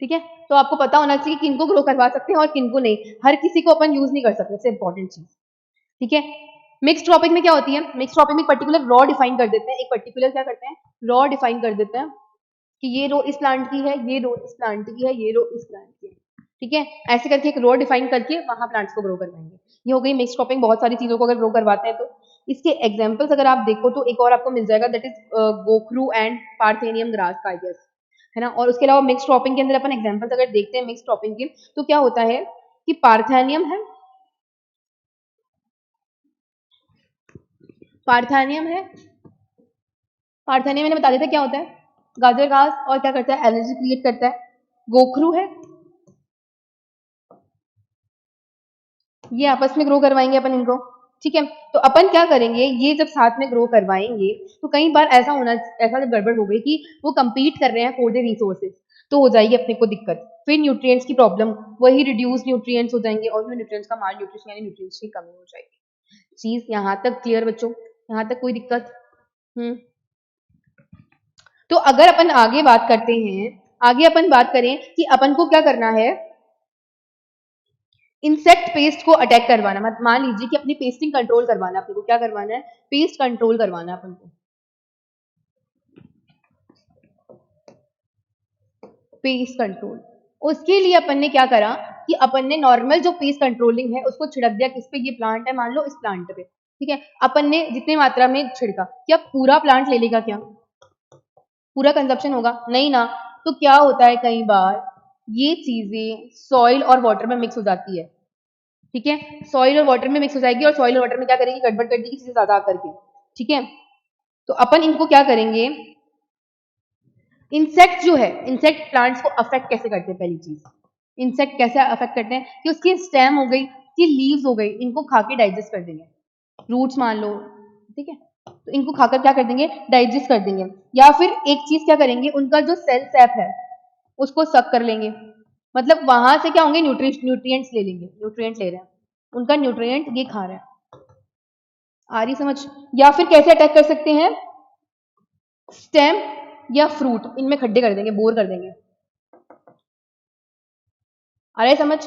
ठीक है, तो आपको पता होना चाहिए कि किनको ग्रो करवा सकते हैं और किनको नहीं, हर किसी को अपन यूज नहीं कर सकते, सबसे इंपॉर्टेंट चीज। ठीक है, मिक्स क्रॉपिंग में क्या होती है, मिक्स क्रॉपिंग में पर्टिकुलर रॉ डिफाइन कर देते हैं, एक पर्टिकुलर क्या करते हैं, रॉ डिफाइन कर देते हैं कि ये रो इस प्लांट की है, ये रो इस प्लांट की है, ये रो इस प्लांट की है। ठीक है, ऐसे करके एक रो डिफाइन करके वहां प्लांट्स को ग्रो करवाएंगे। ये हो गई मिक्स क्रॉपिंग, बहुत सारी चीजों को अगर ग्रो करवाते हैं तो। इसके एग्जांपल्स अगर आप देखो तो एक और आपको मिल जाएगा, दैट इज गोखरू एंड पार्थेनियम ग्रास का, आई गेस, है ना। और उसके अलावा मिक्स क्रॉपिंग के अंदर अपन एग्जांपल्स अगर देखते हैं मिक्स क्रॉपिंग के, तो क्या होता है कि पार्थेनियम है, पार्थेनियम है, पार्थेनियम मैंने बता दिया था क्या होता है, गाजर घास, और क्या करता है, एलर्जी क्रिएट करता है। गोखरू है, ये आपस में ग्रो करवाएंगे अपन इनको। ठीक है, तो अपन क्या करेंगे, ये जब साथ में ग्रो करवाएंगे तो कई बार ऐसा जब गड़बड़ हो गई कि वो compete कर रहे हैं फॉर द रिसोर्सेज, तो हो जाएगी अपने को दिक्कत, फिर न्यूट्रिएंट्स की प्रॉब्लम, वही रिड्यूस न्यूट्रिएंट्स हो जाएंगे और फिर न्यूट्रिएंट्स का माल न्यूट्रिशन यानी न्यूट्रिएंट्स की कमी हो जाएगी। चीज यहाँ तक क्लियर बच्चों, यहाँ तक कोई दिक्कत? तो अगर अपन आगे बात करते हैं, आगे अपन बात करें कि अपन को क्या करना है, इंसेक्ट पेस्ट को अटैक करवाना, मान लीजिए कि अपनी पेस्टिंग कंट्रोल करवाना, अपने को क्या करवाना है, पेस्ट कंट्रोल करवाना अपन को, पेस्ट कंट्रोल। उसके लिए अपन ने क्या करा कि अपन ने नॉर्मल जो पेस्ट कंट्रोलिंग है उसको छिड़क दिया, किस पे, ये प्लांट है मान लो, इस प्लांट पे। ठीक है, अपन ने जितनी मात्रा में छिड़का, क्या पूरा प्लांट ले लेगा, क्या पूरा कंजप्शन होगा, नहीं ना। तो क्या होता है, कई बार ये चीजें सॉइल और वाटर में मिक्स हो जाती है। ठीक है, सॉइल और वाटर में मिक्स हो जाएगी और सॉइल और वाटर में क्या करेगी, गड़बड़ कर देगी चीजें ज्यादा आकर के। ठीक है, तो अपन इनको क्या करेंगे, इंसेक्ट जो है, इंसेक्ट प्लांट्स को अफेक्ट कैसे करते हैं, पहली चीज इंसेक्ट कैसे अफेक्ट करते हैं कि उसकी स्टेम हो गई, इसकी लीव्स हो गई, इनको खा के डाइजेस्ट कर देंगे, रूट्स मान लो, ठीक है, तो इनको खाकर क्या कर देंगे, डाइजेस्ट कर देंगे। या फिर एक चीज क्या करेंगे, उनका जो सेल सैप है उसको सक कर लेंगे, मतलब वहां से क्या होंगे, न्यूट्रिएंट्स ले लेंगे, न्यूट्रिएंट ले रहे हैं, उनका न्यूट्रिएंट ये खा रहे हैं। आ रही समझ? या फिर कैसे अटैक कर सकते हैं, स्टेम या फ्रूट, इनमें खड्डे कर देंगे, बोर कर देंगे। आ रहा है समझ?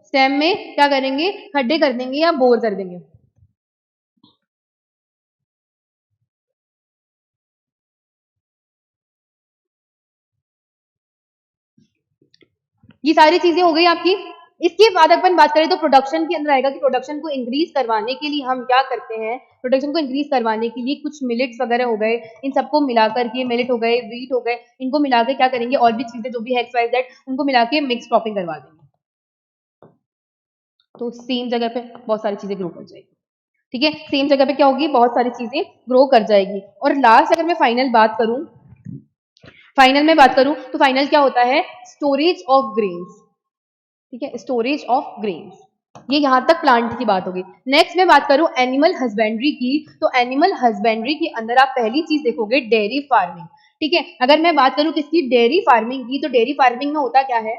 स्टेम में क्या करेंगे, खड्डे कर देंगे या बोर कर देंगे। ये सारी चीजें हो गई आपकी। इसके बाद अपन बात करें तो प्रोडक्शन के अंदर आएगा कि प्रोडक्शन को इंक्रीज करवाने के लिए हम क्या करते हैं। प्रोडक्शन को इंक्रीज करवाने के लिए कुछ मिलेट्स वगैरह हो गए, इन सबको मिलाकर के, मिलेट हो गए, व्हीट हो गए, इनको मिलाकर क्या करेंगे, और भी चीजें जो भी है एक्स वाई जेड, उनको मिला के मिक्स क्रॉपिंग करवा देंगे, तो सेम जगह पे बहुत सारी चीजें ग्रो कर जाएगी। ठीक है, सेम जगह पे क्या होगी, बहुत सारी चीजें ग्रो कर जाएगी। और लास्ट अगर मैं फाइनल बात करूं तो फाइनल क्या होता है, स्टोरेज ऑफ ग्रेन्स। ठीक है, स्टोरेज ऑफ ग्रेन्स, ये यहां तक प्लांट की बात होगी। नेक्स्ट मैं बात करूं एनिमल हस्बेंड्री की, तो एनिमल हस्बेंड्री के अंदर आप पहली चीज देखोगे डेयरी फार्मिंग। ठीक है, अगर मैं बात करूं किसकी, डेयरी फार्मिंग की, तो डेयरी फार्मिंग में होता क्या है,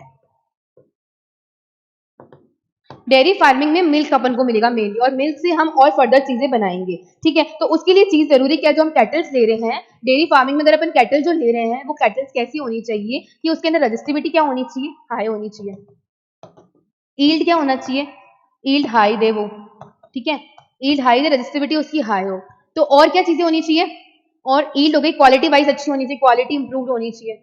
डेयरी फार्मिंग में मिल्क अपन को मिलेगा मेनली, और मिल्क से हम और फर्दर चीजें बनाएंगे। ठीक है, तो उसके लिए चीज जरूरी क्या, जो हम कैटल्स ले रहे हैं डेयरी फार्मिंग में, अगर अपन कैटल जो ले रहे हैं वो कैटल्स कैसी होनी चाहिए कि उसके अंदर रजिस्टिविटी क्या होनी चाहिए, हाई होनी चाहिए, ईल्ड क्या होना चाहिए, ईल्ड हाई दे वो। ठीक है, ईल्ड हाई दे, रजिस्टिविटी उसकी हाई हो। तो और क्या चीजें होनी चाहिए, और ईल्ड हो गई, क्वालिटी वाइज अच्छी होनी चाहिए, क्वालिटी इंप्रूव्ड होनी चाहिए,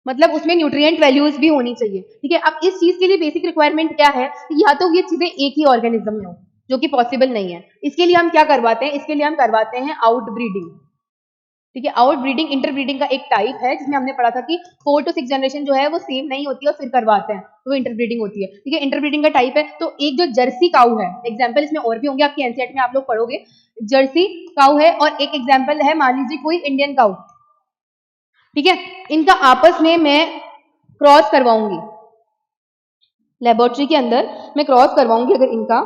मतलब उसमें न्यूट्रिएंट वैल्यूज भी होनी चाहिए। ठीक है, अब इस चीज के लिए बेसिक रिक्वायरमेंट क्या है, या तो ये चीजें एक ही ऑर्गेनिज्म में हो, जो कि पॉसिबल नहीं है। इसके लिए हम क्या करवाते हैं, इसके लिए हम करवाते हैं आउट ब्रीडिंग। ठीक है, आउट ब्रीडिंग इंटर ब्रीडिंग का एक टाइप है, जिसमें हमने पढ़ा था कि 4 to 6 जनरेशन जो है वो सेम नहीं होती है और फिर करवाते हैं, तो वो इंटर ब्रीडिंग होती है। ठीक है, इंटर ब्रीडिंग का टाइप है। तो एक जो जर्सी काऊ है, एग्जाम्पल इसमें और भी होंगे, आपकी एनसीईआरटी में आप लोग पढ़ोगे, जर्सी काऊ है, और एक एग्जाम्पल है मान लीजिए कोई इंडियन काऊ। ठीक है, इनका आपस में मैं क्रॉस करवाऊंगी, लेबोरेटरी के अंदर मैं क्रॉस करवाऊंगी अगर इनका,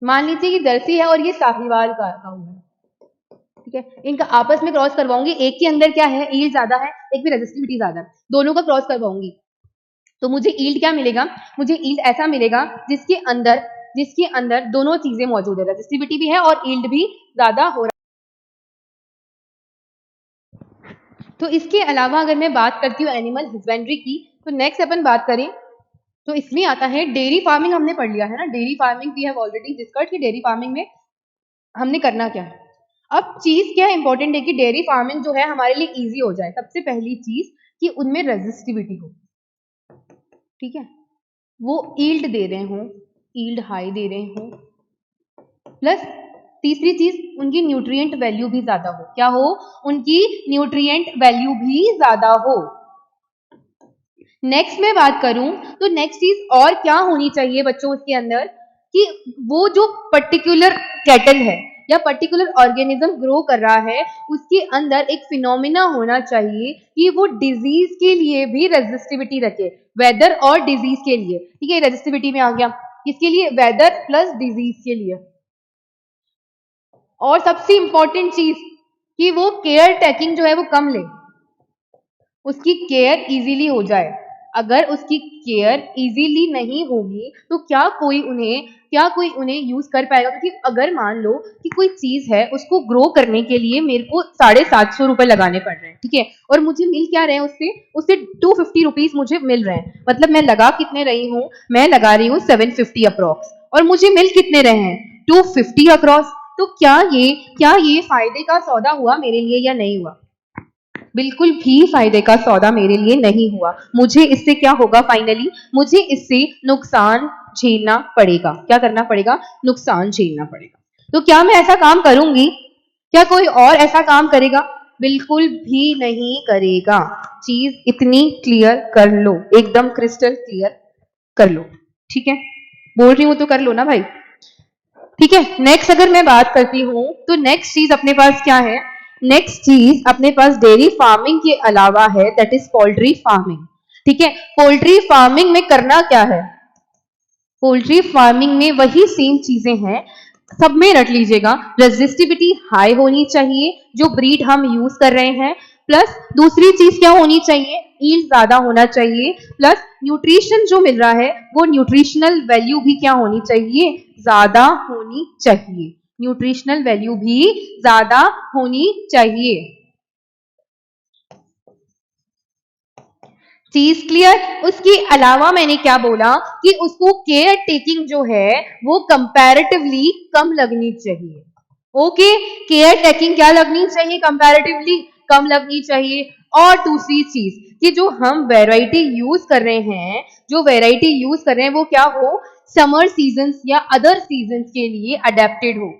मान लीजिए कि जर्सी है और ये साहिवाल का काऊ है। ठीक है, इनका आपस में क्रॉस करवाऊंगी, एक के अंदर क्या है, ईल्ड ज्यादा है, एक में रेजिस्टिविटी ज्यादा है, दोनों का क्रॉस करवाऊंगी, तो मुझे ईल्ड क्या मिलेगा, मुझे ईल्ड ऐसा मिलेगा जिसके अंदर दोनों चीजें मौजूद है, रेजिस्टिविटी भी है और ईल्ड भी ज्यादा हो रहा है। तो इसके अलावा अगर मैं बात करती हूँ एनिमल हस्बेंड्री की, तो नेक्स्ट अपन बात करें तो इसमें आता है डेयरी फार्मिंग, हमने पढ़ लिया है ना, dairy farming we have already discussed कि डेयरी फार्मिंग में हमने करना क्या है। अब चीज क्या इंपॉर्टेंट है कि डेयरी फार्मिंग जो है हमारे लिए इजी हो जाए, सबसे पहली चीज कि उनमें रेजिस्टिविटी हो। ठीक है, वो ईल्ड दे रहे हो, ईल्ड हाई दे रहे हो, प्लस तीसरी चीज उनकी न्यूट्रिएंट वैल्यू भी ज्यादा हो, क्या हो, उनकी न्यूट्रिएंट वैल्यू भी ज्यादा हो। नेक्स्ट मैं बात करूं तो नेक्स्ट चीज और क्या होनी चाहिए बच्चों उसके अंदर, कि वो जो पर्टिकुलर कैटल है या पर्टिकुलर ऑर्गेनिज्म ग्रो कर रहा है, उसके अंदर एक फिनोमिना होना चाहिए कि वो डिजीज के लिए भी रेजिस्टिविटी रखे, वेदर और डिजीज के लिए। ठीक है, रेजिस्टिविटी में आ गया, किसके लिए, वेदर प्लस डिजीज के लिए। और सबसे इंपॉर्टेंट चीज कि वो केयर टेकिंग जो है वो कम ले, उसकी केयर इजीली हो जाए। अगर उसकी केयर इजीली नहीं होगी तो क्या कोई उन्हें यूज कर पाएगा, क्योंकि अगर मान लो कि कोई चीज है उसको ग्रो करने के लिए मेरे को 750 रुपए लगाने पड़ रहे हैं, ठीक है, और मुझे मिल क्या रहे हैं उससे 250 रुपीज मुझे मिल रहे हैं, मतलब मैं लगा कितने रही हूँ, मैं लगा रही हूँ 750 अप्रॉक्स, और मुझे मिल कितने रहे हैं 250 अक्रॉस। तो क्या ये फायदे का सौदा हुआ मेरे लिए या नहीं हुआ, बिल्कुल भी फायदे का सौदा मेरे लिए नहीं हुआ। मुझे इससे क्या होगा, फाइनली मुझे इससे नुकसान झेलना पड़ेगा। क्या करना पड़ेगा, नुकसान झेलना पड़ेगा। तो क्या मैं ऐसा काम करूंगी, क्या कोई और ऐसा काम करेगा, बिल्कुल भी नहीं करेगा। चीज इतनी क्लियर कर लो, एकदम क्रिस्टल क्लियर कर लो। ठीक है, बोल रही हूं तो कर लो ना भाई। ठीक है, नेक्स्ट अगर मैं बात करती हूं तो नेक्स्ट चीज अपने पास क्या है, नेक्स्ट चीज अपने पास डेयरी फार्मिंग के अलावा है, दैट इज पोल्ट्री फार्मिंग। ठीक है, पोल्ट्री फार्मिंग में करना क्या है? पोल्ट्री फार्मिंग में वही सेम चीजें हैं, सब में रट लीजिएगा। रेजिस्टिविटी हाई होनी चाहिए जो ब्रीड हम यूज कर रहे हैं, प्लस दूसरी चीज क्या होनी चाहिए, ईल्ड ज्यादा होना चाहिए, प्लस न्यूट्रिशन जो मिल रहा है वो न्यूट्रिशनल वैल्यू भी क्या होनी चाहिए, ज्यादा होनी चाहिए। न्यूट्रिशनल वैल्यू भी ज्यादा होनी चाहिए। चीज क्लियर? उसके अलावा मैंने क्या बोला कि उसको केयर टेकिंग जो है वो कंपैरेटिवली कम लगनी चाहिए। ओके, केयर टेकिंग क्या लगनी चाहिए, कंपैरेटिवली कम लगनी चाहिए। और दूसरी चीज कि जो हम वैरायटी यूज कर रहे हैं, जो वैरायटी यूज कर रहे हैं वो क्या हो, समर सीजन्स या अदर सीजन्स के लिए अडेप्टेड हो,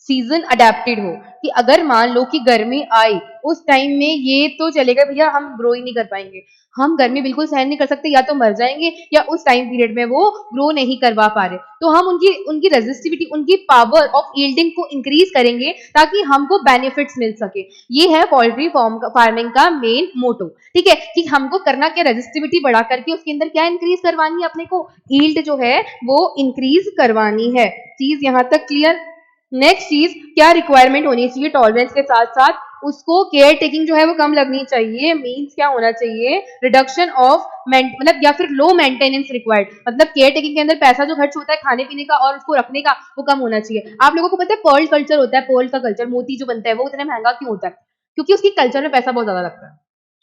सीजन अडेप्टेड हो। कि अगर मान लो कि गर्मी आई, उस टाइम में ये तो चलेगा भैया, हम ग्रो ही नहीं कर पाएंगे, हम गर्मी बिल्कुल सहन नहीं कर सकते, या तो मर जाएंगे या उस टाइम पीरियड में वो ग्रो नहीं करवा पा रहे, तो हम उनकी उनकी रेजिस्टिविटी, उनकी पावर ऑफ यील्डिंग को इंक्रीज करेंगे ताकि हमको बेनिफिट्स मिल सके। ये है पोल्ट्री फार्मिंग का मेन मोटो। ठीक है, कि हमको करना क्या, रेजिस्टिविटी बढ़ा करके उसके अंदर क्या इंक्रीज करवानी है, अपने को यील्ड जो है वो इंक्रीज करवानी है। चीज यहाँ तक क्लियर? नेक्स्ट चीज क्या रिक्वायरमेंट होनी चाहिए, टॉलरेंस के साथ साथ उसको केयर टेकिंग जो है वो कम लगनी चाहिए। मींस क्या होना चाहिए, रिडक्शन ऑफ मतलब या फिर लो मेंटेनेंस रिक्वायर्ड, मतलब केयर टेकिंग के अंदर पैसा जो खर्च होता है खाने पीने का और उसको रखने का वो कम होना चाहिए। आप लोगों को पता है पर्ल कल्चर होता है, पर्ल का कल्चर, मोती जो बनता है वो इतना महंगा क्यों होता है, क्योंकि उसकी कल्चर में पैसा बहुत ज्यादा लगता है।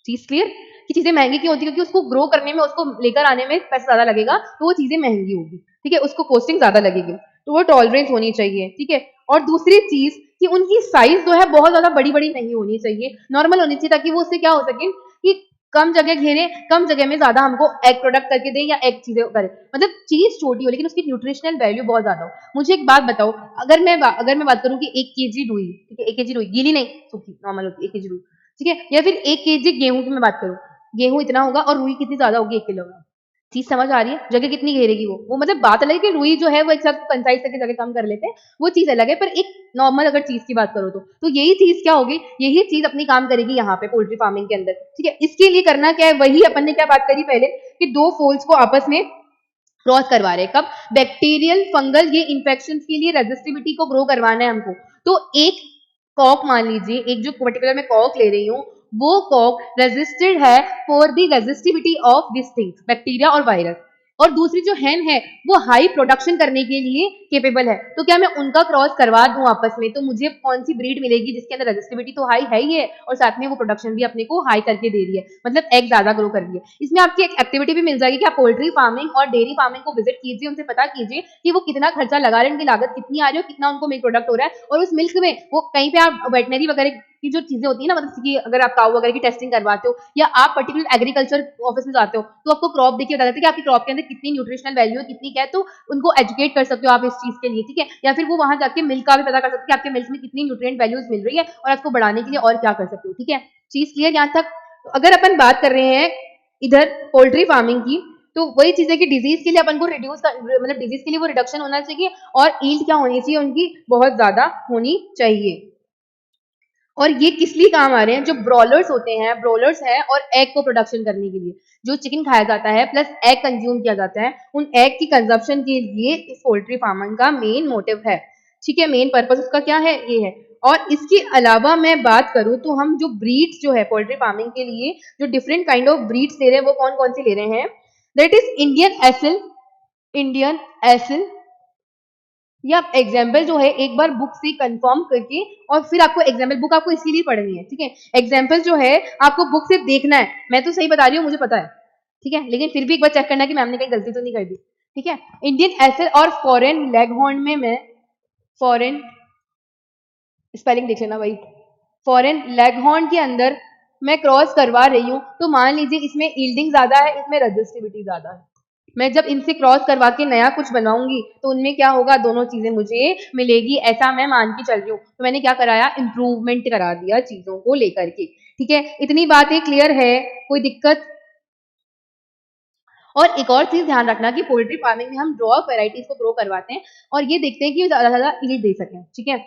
चीज क्लियर? कि चीजें महंगी क्यों होती है, क्योंकि उसको ग्रो करने में, उसको लेकर आने में पैसा ज्यादा लगेगा, तो वो चीजें महंगी होगी। ठीक है, उसको कॉस्टिंग ज्यादा लगेगी, तो वो टॉलरेंस होनी चाहिए। ठीक है, और दूसरी चीज कि उनकी साइज जो है बहुत ज्यादा बड़ी बड़ी नहीं होनी चाहिए, नॉर्मल होनी चाहिए, ताकि वो उससे क्या हो सके कि कम जगह घेरे, कम जगह में ज्यादा हमको एग प्रोडक्ट करके दे या एग चीजें करे, मतलब चीज छोटी हो लेकिन उसकी न्यूट्रिशनल वैल्यू बहुत ज्यादा हो। मुझे एक बात बताओ, अगर मैं बात करूं कि 1 kg रुई, ठीक है, 1 kg रुई गीली नहीं, सूखी नॉर्मल होती है 1 kg रुई, ठीक है, या फिर 1 kg गेहूं की मैं बात करूं, गेहूं इतना होगा और रुई कितनी ज्यादा होगी 1 किलोग्राम। चीज समझ आ रही है, जगह कितनी घेरेगी वो मतलब बात अलग है कि रुई जो है वो एक साथ कंसाइज करके जगह कम कर लेते हैं, वो चीज अलग है, पर एक नॉर्मल अगर चीज की बात करो तो यही चीज क्या होगी, यही चीज अपनी काम करेगी यहाँ पे पोल्ट्री फार्मिंग के अंदर। ठीक है, इसके लिए करना क्या है, वही अपन ने क्या बात करी पहले कि दो फोल्स को आपस में क्रॉस करवा रहे हैं, कब, बैक्टीरियल फंगल ये इन्फेक्शन के लिए रेजिस्टिविटी को ग्रो करवाना है हमको। तो एक कॉक मान लीजिए, एक जो पर्टिकुलर मैं कॉक ले रही हूँ, वो कॉक रेजिस्टेड है for the resistivity of this things, bacteria और वायरस, और दूसरी जो हैन है वो हाई प्रोडक्शन करने के लिए केपेबल है। तो क्या मैं उनका क्रॉस करवा दूं आपस में, तो मुझे कौन सी ब्रीड मिलेगी जिसके अंदर रेजिस्टिविटी तो हाई है ही है और साथ में वो प्रोडक्शन भी अपने को हाई करके दे रही है, मतलब एग ज्यादा ग्रो कर रही है। इसमें आपकी एक एक्टिविटी भी मिल जाएगी कि आप पोल्ट्री फार्मिंग और डेयरी फार्मिंग को विजिट कीजिए, उनसे पता कीजिए कि वो कितना खर्चा लगा रहे हैं, उनकी लागत कितनी आ रही है और कितना उनको मिल्क प्रोडक्ट हो रहा है, और उस मिल्क में वो कहीं पे आप वेटनरी वगैरह की जो चीजें होती है ना, मतलब कि अगर आप काऊ वगैरह की टेस्टिंग करवाते हो या आप पर्टिकुलर एग्रीकल्चर ऑफिस में जाते हो, तो आपको क्रॉप देखिए बता देते हैं कि आपकी क्रॉप के अंदर कितनी न्यूट्रिशनल वैल्यू है, कितनी क्या है, तो उनको एजुकेट कर सकते हो आप इस चीज के लिए। ठीक है, या फिर वो वहां जाके मिल्क का भी पता कर सकते हो कि आपके मिल्क में कितनी न्यूट्रिएंट वैल्यूज मिल रही है और आपको बढ़ाने के लिए और क्या कर सकते हो। ठीक है, चीज क्लियर यहाँ तक? तो अगर अपन बात कर रहे हैं इधर पोल्ट्री फार्मिंग की, तो वही चीज है कि डिजीज के लिए अपन को रिड्यूस कर, मतलब डिजीज के लिए वो रिडक्शन होना चाहिए और ईल्ड क्या होनी चाहिए उनकी, बहुत ज्यादा होनी चाहिए। और ये किस लिए काम आ रहे हैं, जो ब्रॉलर्स होते हैं, ब्रॉलर्स हैं और एग को प्रोडक्शन करने के लिए, जो चिकन खाया जाता है प्लस एग कंज्यूम किया जाता है, उन एग की कंजप्शन के लिए इस पोल्ट्री फार्मिंग का मेन मोटिव है। ठीक है, मेन पर्पस उसका क्या है, ये है। और इसके अलावा मैं बात करूं तो हम जो ब्रीड्स जो है पोल्ट्री फार्मिंग के लिए जो डिफरेंट काइंड ऑफ ब्रीड्स ले रहे हैं वो कौन कौन सी ले रहे हैं, that is Indian acyl, Indian acyl, ये आप एग्जाम्पल जो है एक बार बुक से कंफर्म करके, और फिर आपको एग्जाम्पल बुक आपको इसीलिए पढ़नी है। ठीक है, एग्जाम्पल जो है आपको बुक से देखना है, मैं तो सही बता रही हूँ मुझे पता है, ठीक है, लेकिन फिर भी एक बार चेक करना कि मैम ने कहीं गलती तो नहीं कर दी। ठीक है, इंडियन एसेल और फॉरेन लेगहॉर्न में मैं फॉरेन स्पेलिंग देख लेना भाई, फॉरेन लेगहॉर्न के अंदर मैं क्रॉस करवा रही हूँ, तो मान लीजिए इसमें यील्डिंग ज्यादा है, इसमें रजिस्टिविटी ज्यादा है, मैं जब इनसे क्रॉस करवा के नया कुछ बनवाऊंगी तो उनमें क्या होगा, दोनों चीजें मुझे मिलेगी, ऐसा मैं मान के चल रही हूँ। तो मैंने क्या कराया, इंप्रूवमेंट करा दिया चीजों को लेकर के। ठीक है, इतनी बातें क्लियर है, कोई दिक्कत? और एक और चीज ध्यान रखना कि पोल्ट्री फार्मिंग में हम ड्रॉ वेराइटीज को ग्रो करवाते हैं और ये देखते हैं कि ज्यादा से ज्यादा ईल्ड दे सकें। ठीक है,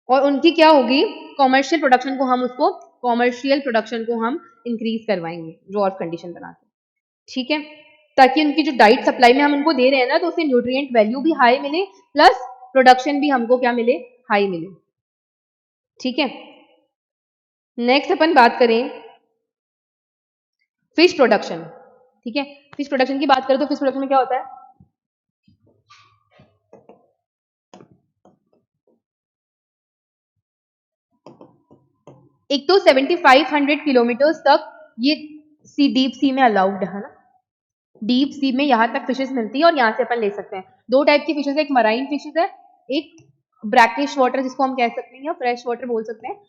और उनकी क्या होगी, कॉमर्शियल प्रोडक्शन को हम उसको कॉमर्शियल प्रोडक्शन को हम इंक्रीज करवाएंगे ड्रॉ ऑफ कंडीशन बना के, ठीक है, ताकि उनकी जो डाइट सप्लाई में हम उनको दे रहे हैं ना, तो उससे न्यूट्रिएंट वैल्यू भी हाई मिले प्लस प्रोडक्शन भी हमको क्या मिले, हाई मिले, ठीक है। नेक्स्ट अपन बात करें फिश प्रोडक्शन, ठीक है। फिश प्रोडक्शन की बात करें तो फिश प्रोडक्शन में क्या होता है, एक तो 7500 किलोमीटर तक ये डीप सी में अलाउड है ना, डीप सी में यहाँ तक फिशेस मिलती है और यहाँ से अपन ले सकते हैं। दो टाइप की फिशेस है, एक मराइन फिशेस है, एक ब्रैकिश वाटर जिसको हम कह सकते हैं या फ्रेश वाटर बोल सकते हैं।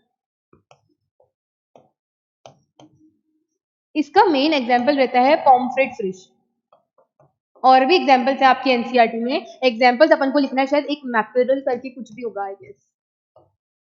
इसका मेन एग्जाम्पल रहता है पॉम्फ्रेट फिश, और भी एग्जाम्पल्स है आपके एनसीईआरटी में। एग्जाम्पल्स अपन को लिखना है शायद एक मैकेरल करके कुछ भी होगा, आई गेस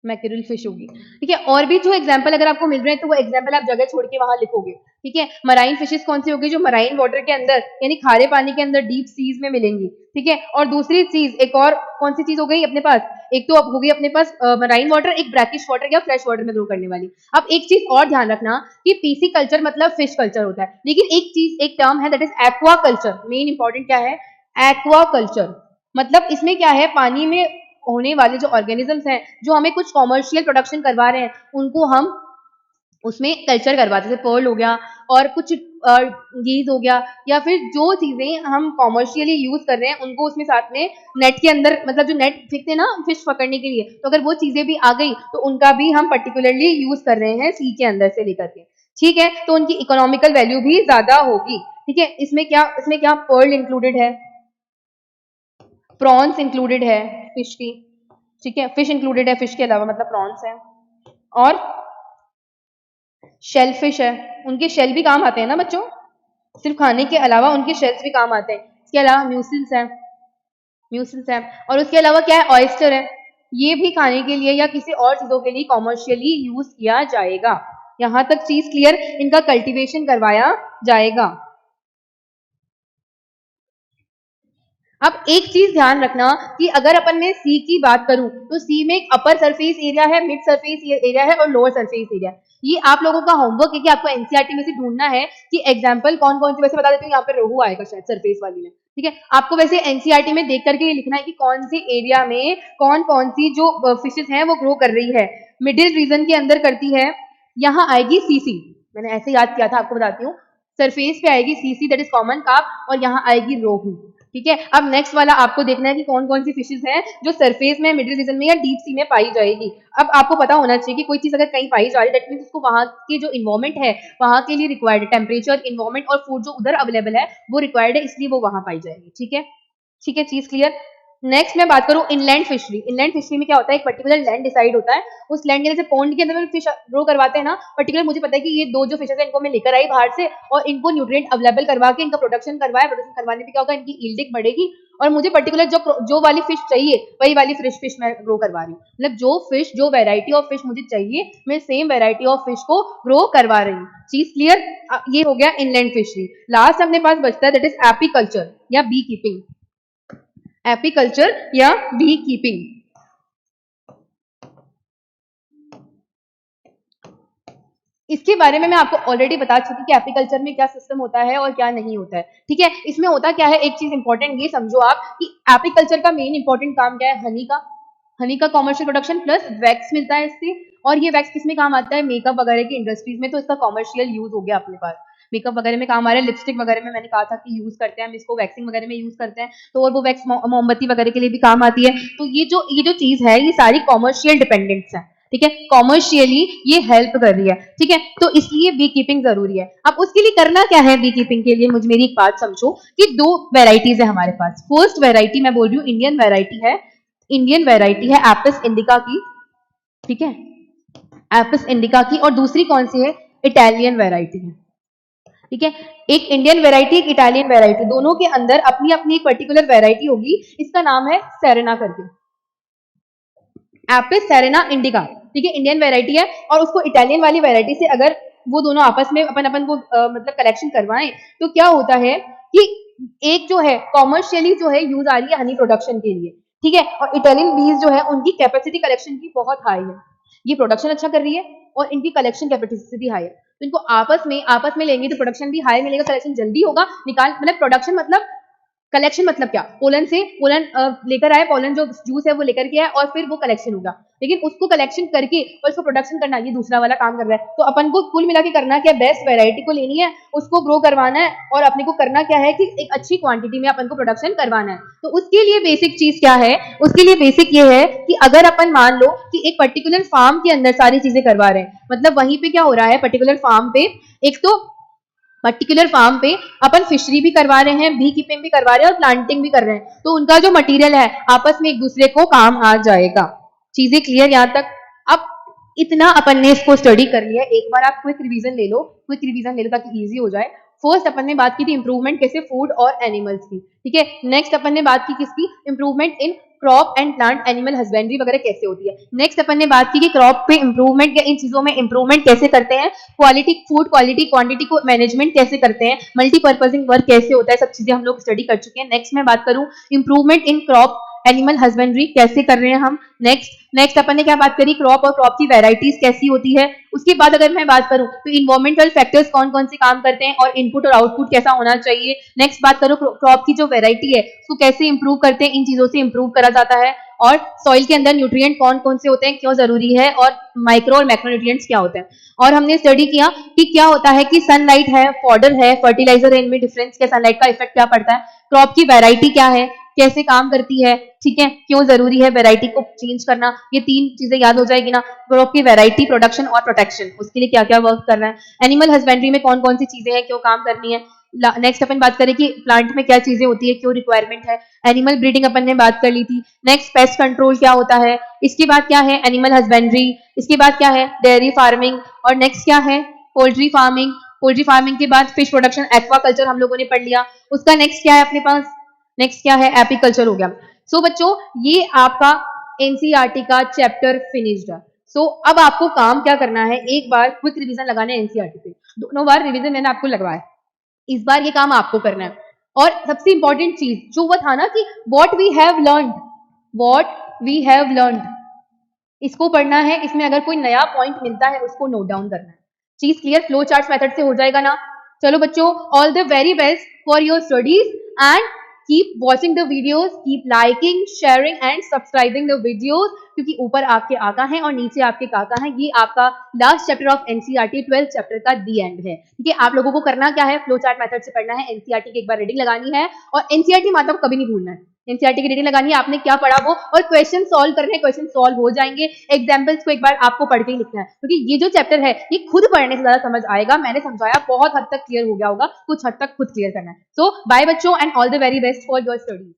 मैकेरल फिश होगी, ठीक है। और भी जो एग्जाम्पल अगर आपको मिल रहे हैं तो वो एग्जाम्पल आप जगह छोड़ के वहां लिखोगे, ठीक है। मराइन फिशेस कौन सी होगी, जो मराइन वाटर के अंदर यानी खारे पानी के अंदर डीप सीज में मिलेंगी, ठीक है। और दूसरी चीज एक और कौन सी चीज हो गई अपने पास, एक तो अब हो गई अपने पास मराइन वाटर, एक ब्रैकिश वाटर या फ्रेश वाटर में ग्रो करने वाली। अब एक चीज और ध्यान रखना कि पीसी कल्चर मतलब फिश कल्चर होता है, लेकिन एक चीज एक टर्म है that is aqua culture. Main important क्या है, एक्वा कल्चर, मतलब इसमें क्या है, पानी में होने वाले जो ऑर्गेनिजम्स हैं जो हमें कुछ कॉमर्शियल प्रोडक्शन करवा रहे हैं उनको हम उसमें कल्चर करवाते, जैसे पर्ल हो गया और कुछ गीज हो गया, या फिर जो चीजें हम कॉमर्शियली यूज कर रहे हैं उनको उसमें साथ में नेट के अंदर, मतलब जो नेट फेंकते हैं ना फिश पकड़ने के लिए, तो अगर वो चीजें भी आ गई तो उनका भी हम पर्टिकुलरली यूज कर रहे हैं सी के अंदर से लेकर के, ठीक है। तो उनकी इकोनॉमिकल वैल्यू भी ज्यादा होगी, ठीक है। इसमें क्या पर्ल इंक्लूडेड है, प्रॉन्स इंक्लूडेड है फिश की, ठीक है। फिश इंक्लूडेड है फिश के अलावा, मतलब प्रॉन्स है, और शेल फिश है, उनके शेल भी काम आते हैं ना बच्चों, सिर्फ खाने के अलावा उनके शेल्स भी काम आते हैं। इसके अलावा म्यूसिल्स है, और उसके अलावा क्या है, ऑयस्टर है, ये भी खाने के लिए या किसी और चीजों के लिए कॉमर्शियली यूज किया जाएगा। यहां तक चीज क्लियर, इनका कल्टीवेशन करवाया जाएगा। अब एक चीज ध्यान रखना कि अगर अपन ने सी की बात करूं तो सी में एक अपर सरफेस एरिया है, मिड सरफेस एरिया है और लोअर सरफेस एरिया। ये आप लोगों का होमवर्क है कि आपको एनसीईआरटी में से ढूंढना है कि एग्जांपल कौन कौन से, वैसे बता देती हूँ यहाँ पे रोहू आएगा शायद सरफेस वाली में, ठीक है। आपको वैसे एनसीईआरटी में देख करके ये लिखना है कि कौन सी एरिया में कौन कौन सी जो फिशेस हैं वो ग्रो कर रही है। मिडिल रीजन के अंदर करती है, यहाँ आएगी सीसी, मैंने ऐसे याद किया था आपको बताती हूँ, सरफेस पे आएगी CC that is common carp, और यहाँ आएगी रोहू, ठीक है। अब नेक्स्ट वाला आपको देखना है कि कौन कौन सी फिशेस हैं जो सरफेस में, मिडिल रीजन में या डीप सी में पाई जाएगी। अब आपको पता होना चाहिए कि कोई चीज अगर कहीं पाई जा रही है दैट मींस उसको वहां की जो इन्वायरमेंट है वहां के लिए रिक्वायर्ड है, टेम्परेचर, इन्वायरमेंट और फूड जो उधर अवेलेबल है वो रिक्वायर्ड है, इसलिए वो वहां पाई जाएगी, ठीक है। ठीक है, चीज क्लियर। नेक्स्ट मैं बात करूं इनलैंड फिशरी। इनलैंड फिशरी में क्या होता है, एक पर्टिकुलर लैंड डिसाइड होता है, उस लैंड के जैसे पॉन्ड के अंदर फिश ग्रो करवाते हैं ना, पर्टिकुलर मुझे पता है कि ये दो जो फिशेस है इनको मैं लेकर आई बाहर से और इनको न्यूट्रिएंट अवेलेबल करवा के इनका प्रोडक्शन करवाया, प्रोडक्शन करवाने पे क्या होगा, इनकी यील्डिंग बढ़ेगी और मुझे पर्टिकुलर जो वाली फिश चाहिए वही वाली फिश मैं ग्रो करवा रही हूँ, मतलब जो वैरायटी ऑफ फिश मुझे चाहिए मैं सेम वैरायटी ऑफ फिश को ग्रो करवा रही हूँ। चीज क्लियर, ये हो गया इनलैंड फिशरी। लास्ट अपने पास बचता है दैट इज एपीकल्चर या बी कीपिंग, एपीकल्चर या बी कीपिंग। इसके बारे में मैं आपको ऑलरेडी बता चुकी कि एपीकल्चर में क्या सिस्टम होता है और क्या नहीं होता है, ठीक है। इसमें होता क्या है, एक चीज इंपॉर्टेंट ये समझो आप कि एपीकल्चर का मेन इंपॉर्टेंट काम क्या है, हनी का कॉमर्शियल प्रोडक्शन प्लस वैक्स मिलता है इससे, और ये वैक्स किसमें काम आता है, मेकअप वगैरह की इंडस्ट्रीज में, तो इसका कॉमर्शियल यूज हो गया अपने पास, मेकअप वगैरह में काम आ रहा है, लिपस्टिक वगैरह में मैंने कहा था कि यूज करते हैं हम इसको, वैक्सिंग वगैरह में यूज करते हैं, तो और वो वैक्स मोमबत्ती वगैरह के लिए भी काम आती है। तो ये जो चीज है ये सारी कॉमर्शियल डिपेंडेंट्स है, ठीक है, कॉमर्शियली ये हेल्प कर रही है, ठीक है। तो इसलिए बी कीपिंग जरूरी है। अब उसके लिए करना क्या है, बी कीपिंग के लिए मुझे मेरी एक बात समझो कि दो वेराइटीज है हमारे पास। फर्स्ट वेराइटी मैं बोल रही हूँ इंडियन वेराइटी है एपिस इंडिका की, ठीक है, एपिस इंडिका की, और दूसरी कौन सी है, इटालियन वेराइटी है, ठीक है। एक इंडियन वेराइटी, एक इटालियन वेराइटी, दोनों के अंदर अपनी अपनी एक पर्टिकुलर वेराइटी होगी, इसका नाम है सेरेना करके, एपिस सेरेना इंडिका, ठीक है, इंडियन वेराइटी है। और उसको इटालियन वाली वेराइटी से अगर वो दोनों आपस में अपन अपन को मतलब कलेक्शन करवाएं तो क्या होता है कि एक जो है कॉमर्शियली जो है यूज आ रही है हनी प्रोडक्शन के लिए, ठीक है। और इटालियन बीज जो है उनकी कैपेसिटी कलेक्शन की बहुत हाई है, ये प्रोडक्शन अच्छा कर रही है और इनकी कलेक्शन कैपेसिटी हाई है, तो इनको आपस में लेंगे तो प्रोडक्शन भी हाई मिलेगा, कलेक्शन जल्दी होगा, निकाल मतलब प्रोडक्शन मतलब कलेक्शन मतलब क्या, पोलन लेकर आए, पोलन जो जूस है वो लेकर के आए और फिर वो कलेक्शन होगा, लेकिन उसको कलेक्शन करके और उसको प्रोडक्शन करना ये दूसरा वाला काम कर रहा है। तो अपन को कुल मिला के करना क्या, बेस्ट वैरायटी को लेनी है, उसको ग्रो करवाना है और अपने को करना क्या है कि एक अच्छी क्वांटिटी में अपन को प्रोडक्शन करवाना है। तो उसके लिए बेसिक चीज क्या है, उसके लिए बेसिक ये है कि अगर अपन मान लो कि एक पर्टिकुलर फार्म के अंदर सारी चीजें करवा रहे हैं, मतलब वहीं पे क्या हो रहा है, पर्टिकुलर फार्म पे एक तो पर्टिकुलर फार्म पे अपन फिशरी भी करवा रहे हैं, बी कीपिंग भी करवा रहे हैं और प्लांटिंग भी कर रहे हैं, तो उनका जो मटेरियल है आपस में एक दूसरे को काम आ जाएगा। चीजें क्लियर यहाँ तक? अब इतना अपन ने इसको स्टडी कर लिया, एक बार आप क्विक रिवीजन ले लो, क्विक रिवीजन ले लो ताकि इजी हो जाए। फर्स्ट अपन ने बात की थी इंप्रूवमेंट कैसे फूड और एनिमल्स की, ठीक है। नेक्स्ट अपन ने बात की किसकी, improvement in crop and plant animal husbandry वगैरह कैसे होती है। नेक्स्ट अपन ने बात की कि क्रॉप पे इंप्रूवमेंट या इन चीजों में इंप्रूवमेंट कैसे करते हैं, क्वालिटी फूड क्वालिटी क्वांटिटी को मैनेजमेंट कैसे करते हैं, मल्टीपर्पजिंग वर्क कैसे होता है, सब चीजें हम लोग स्टडी कर चुके हैं। नेक्स्ट मैं बात करूं improvement in crop animal husbandry कैसे कर रहे हैं हम। नेक्स्ट अपन ने क्या बात करी, क्रॉप और क्रॉप की वेराइटीज कैसी होती है। उसके बाद अगर मैं बात करूं तो इन्वायरमेंटल फैक्टर्स कौन कौन से काम करते हैं और इनपुट और आउटपुट कैसा होना चाहिए। नेक्स्ट बात करो क्रॉप की जो वेराइटी है उसको कैसे इंप्रूव करते हैं, इन चीजों से इंप्रूव करा जाता है। और सॉइल के अंदर न्यूट्रिएंट कौन कौन से होते हैं, क्यों जरूरी है, और माइक्रो और मैक्रो न्यूट्रिएंट्स क्या होते हैं। और हमने स्टडी किया कि क्या होता है कि सनलाइट है, फॉडर है, फर्टिलाइजर है, इनमें डिफरेंस क्या, सनलाइट का इफेक्ट क्या पड़ता है, क्रॉप की वैरायटी क्या है, कैसे काम करती है, ठीक है, क्यों जरूरी है वैरायटी को चेंज करना, ये तीन चीजें याद हो जाएगी ना। क्रॉप की वैरायटी, प्रोडक्शन और प्रोटेक्शन, उसके लिए क्या क्या वर्क कर रहा है, एनिमल हस्बेंड्री में कौन कौन सी चीजें हैं, क्यों काम करनी है। नेक्स्ट अपन बात करें कि प्लांट में क्या चीजें होती है, क्यों रिक्वायरमेंट है। एनिमल ब्रीडिंग अपन ने बात कर ली थी। नेक्स्ट पेस्ट कंट्रोल क्या होता है, इसके बाद क्या है एनिमल हस्बेंड्री, इसके बाद क्या है डेयरी फार्मिंग, और नेक्स्ट क्या है पोल्ट्री फार्मिंग। पोल्ट्री फार्मिंग के बाद फिश प्रोडक्शन, एक्वाकल्चर हम लोगों ने पढ़ लिया। उसका नेक्स्ट क्या है अपने पास, नेक्स्ट क्या है एपीकल्चर हो गया। सो बच्चों ये आपका एनसीईआरटी का चैप्टर फिनिश्ड है। सो अब आपको काम क्या करना है, एक बार क्विक रिवीजन लगाना है एनसीईआरटी पे, दोनों बार रिवीजन मैंने आपको लगवाया, इस बार ये काम आपको करना है। और सबसे इंपॉर्टेंट चीज जो वो था ना कि what we have learned, what we have learned, इसको पढ़ना है, इसमें अगर कोई नया पॉइंट मिलता है उसको नोट डाउन करना है। चीज क्लियर, फ्लो चार्ट मेथड से हो जाएगा ना। चलो बच्चों, all the very best for your studies and keep watching the videos, keep liking, sharing and subscribing the videos, क्योंकि ऊपर आपके आका हैं और नीचे आपके काका हैं। ये आपका last chapter of NCERT 12th chapter का दी एंड है, ठीक है। आप लोगों को करना क्या है, फ्लो चार्ट मेथड से पढ़ना है, एनसीईआरटी की एक बार रीडिंग लगानी है और एनसीईआरटी माता को कभी नहीं भूलना है। एनसीईआरटी की रीडिंग लगानी है, आपने क्या पढ़ा वो, और क्वेश्चन सॉल्व करने, क्वेश्चन सॉल्व हो जाएंगे। एग्जाम्पल्स को एक बार आपको पढ़ के ही लिखना है, क्योंकि ये जो चैप्टर है ये खुद पढ़ने से ज्यादा समझ आएगा। मैंने समझाया बहुत हद तक क्लियर हो गया होगा, कुछ हद तक खुद क्लियर करना है। सो बाय बच्चों and all the very best for your studies.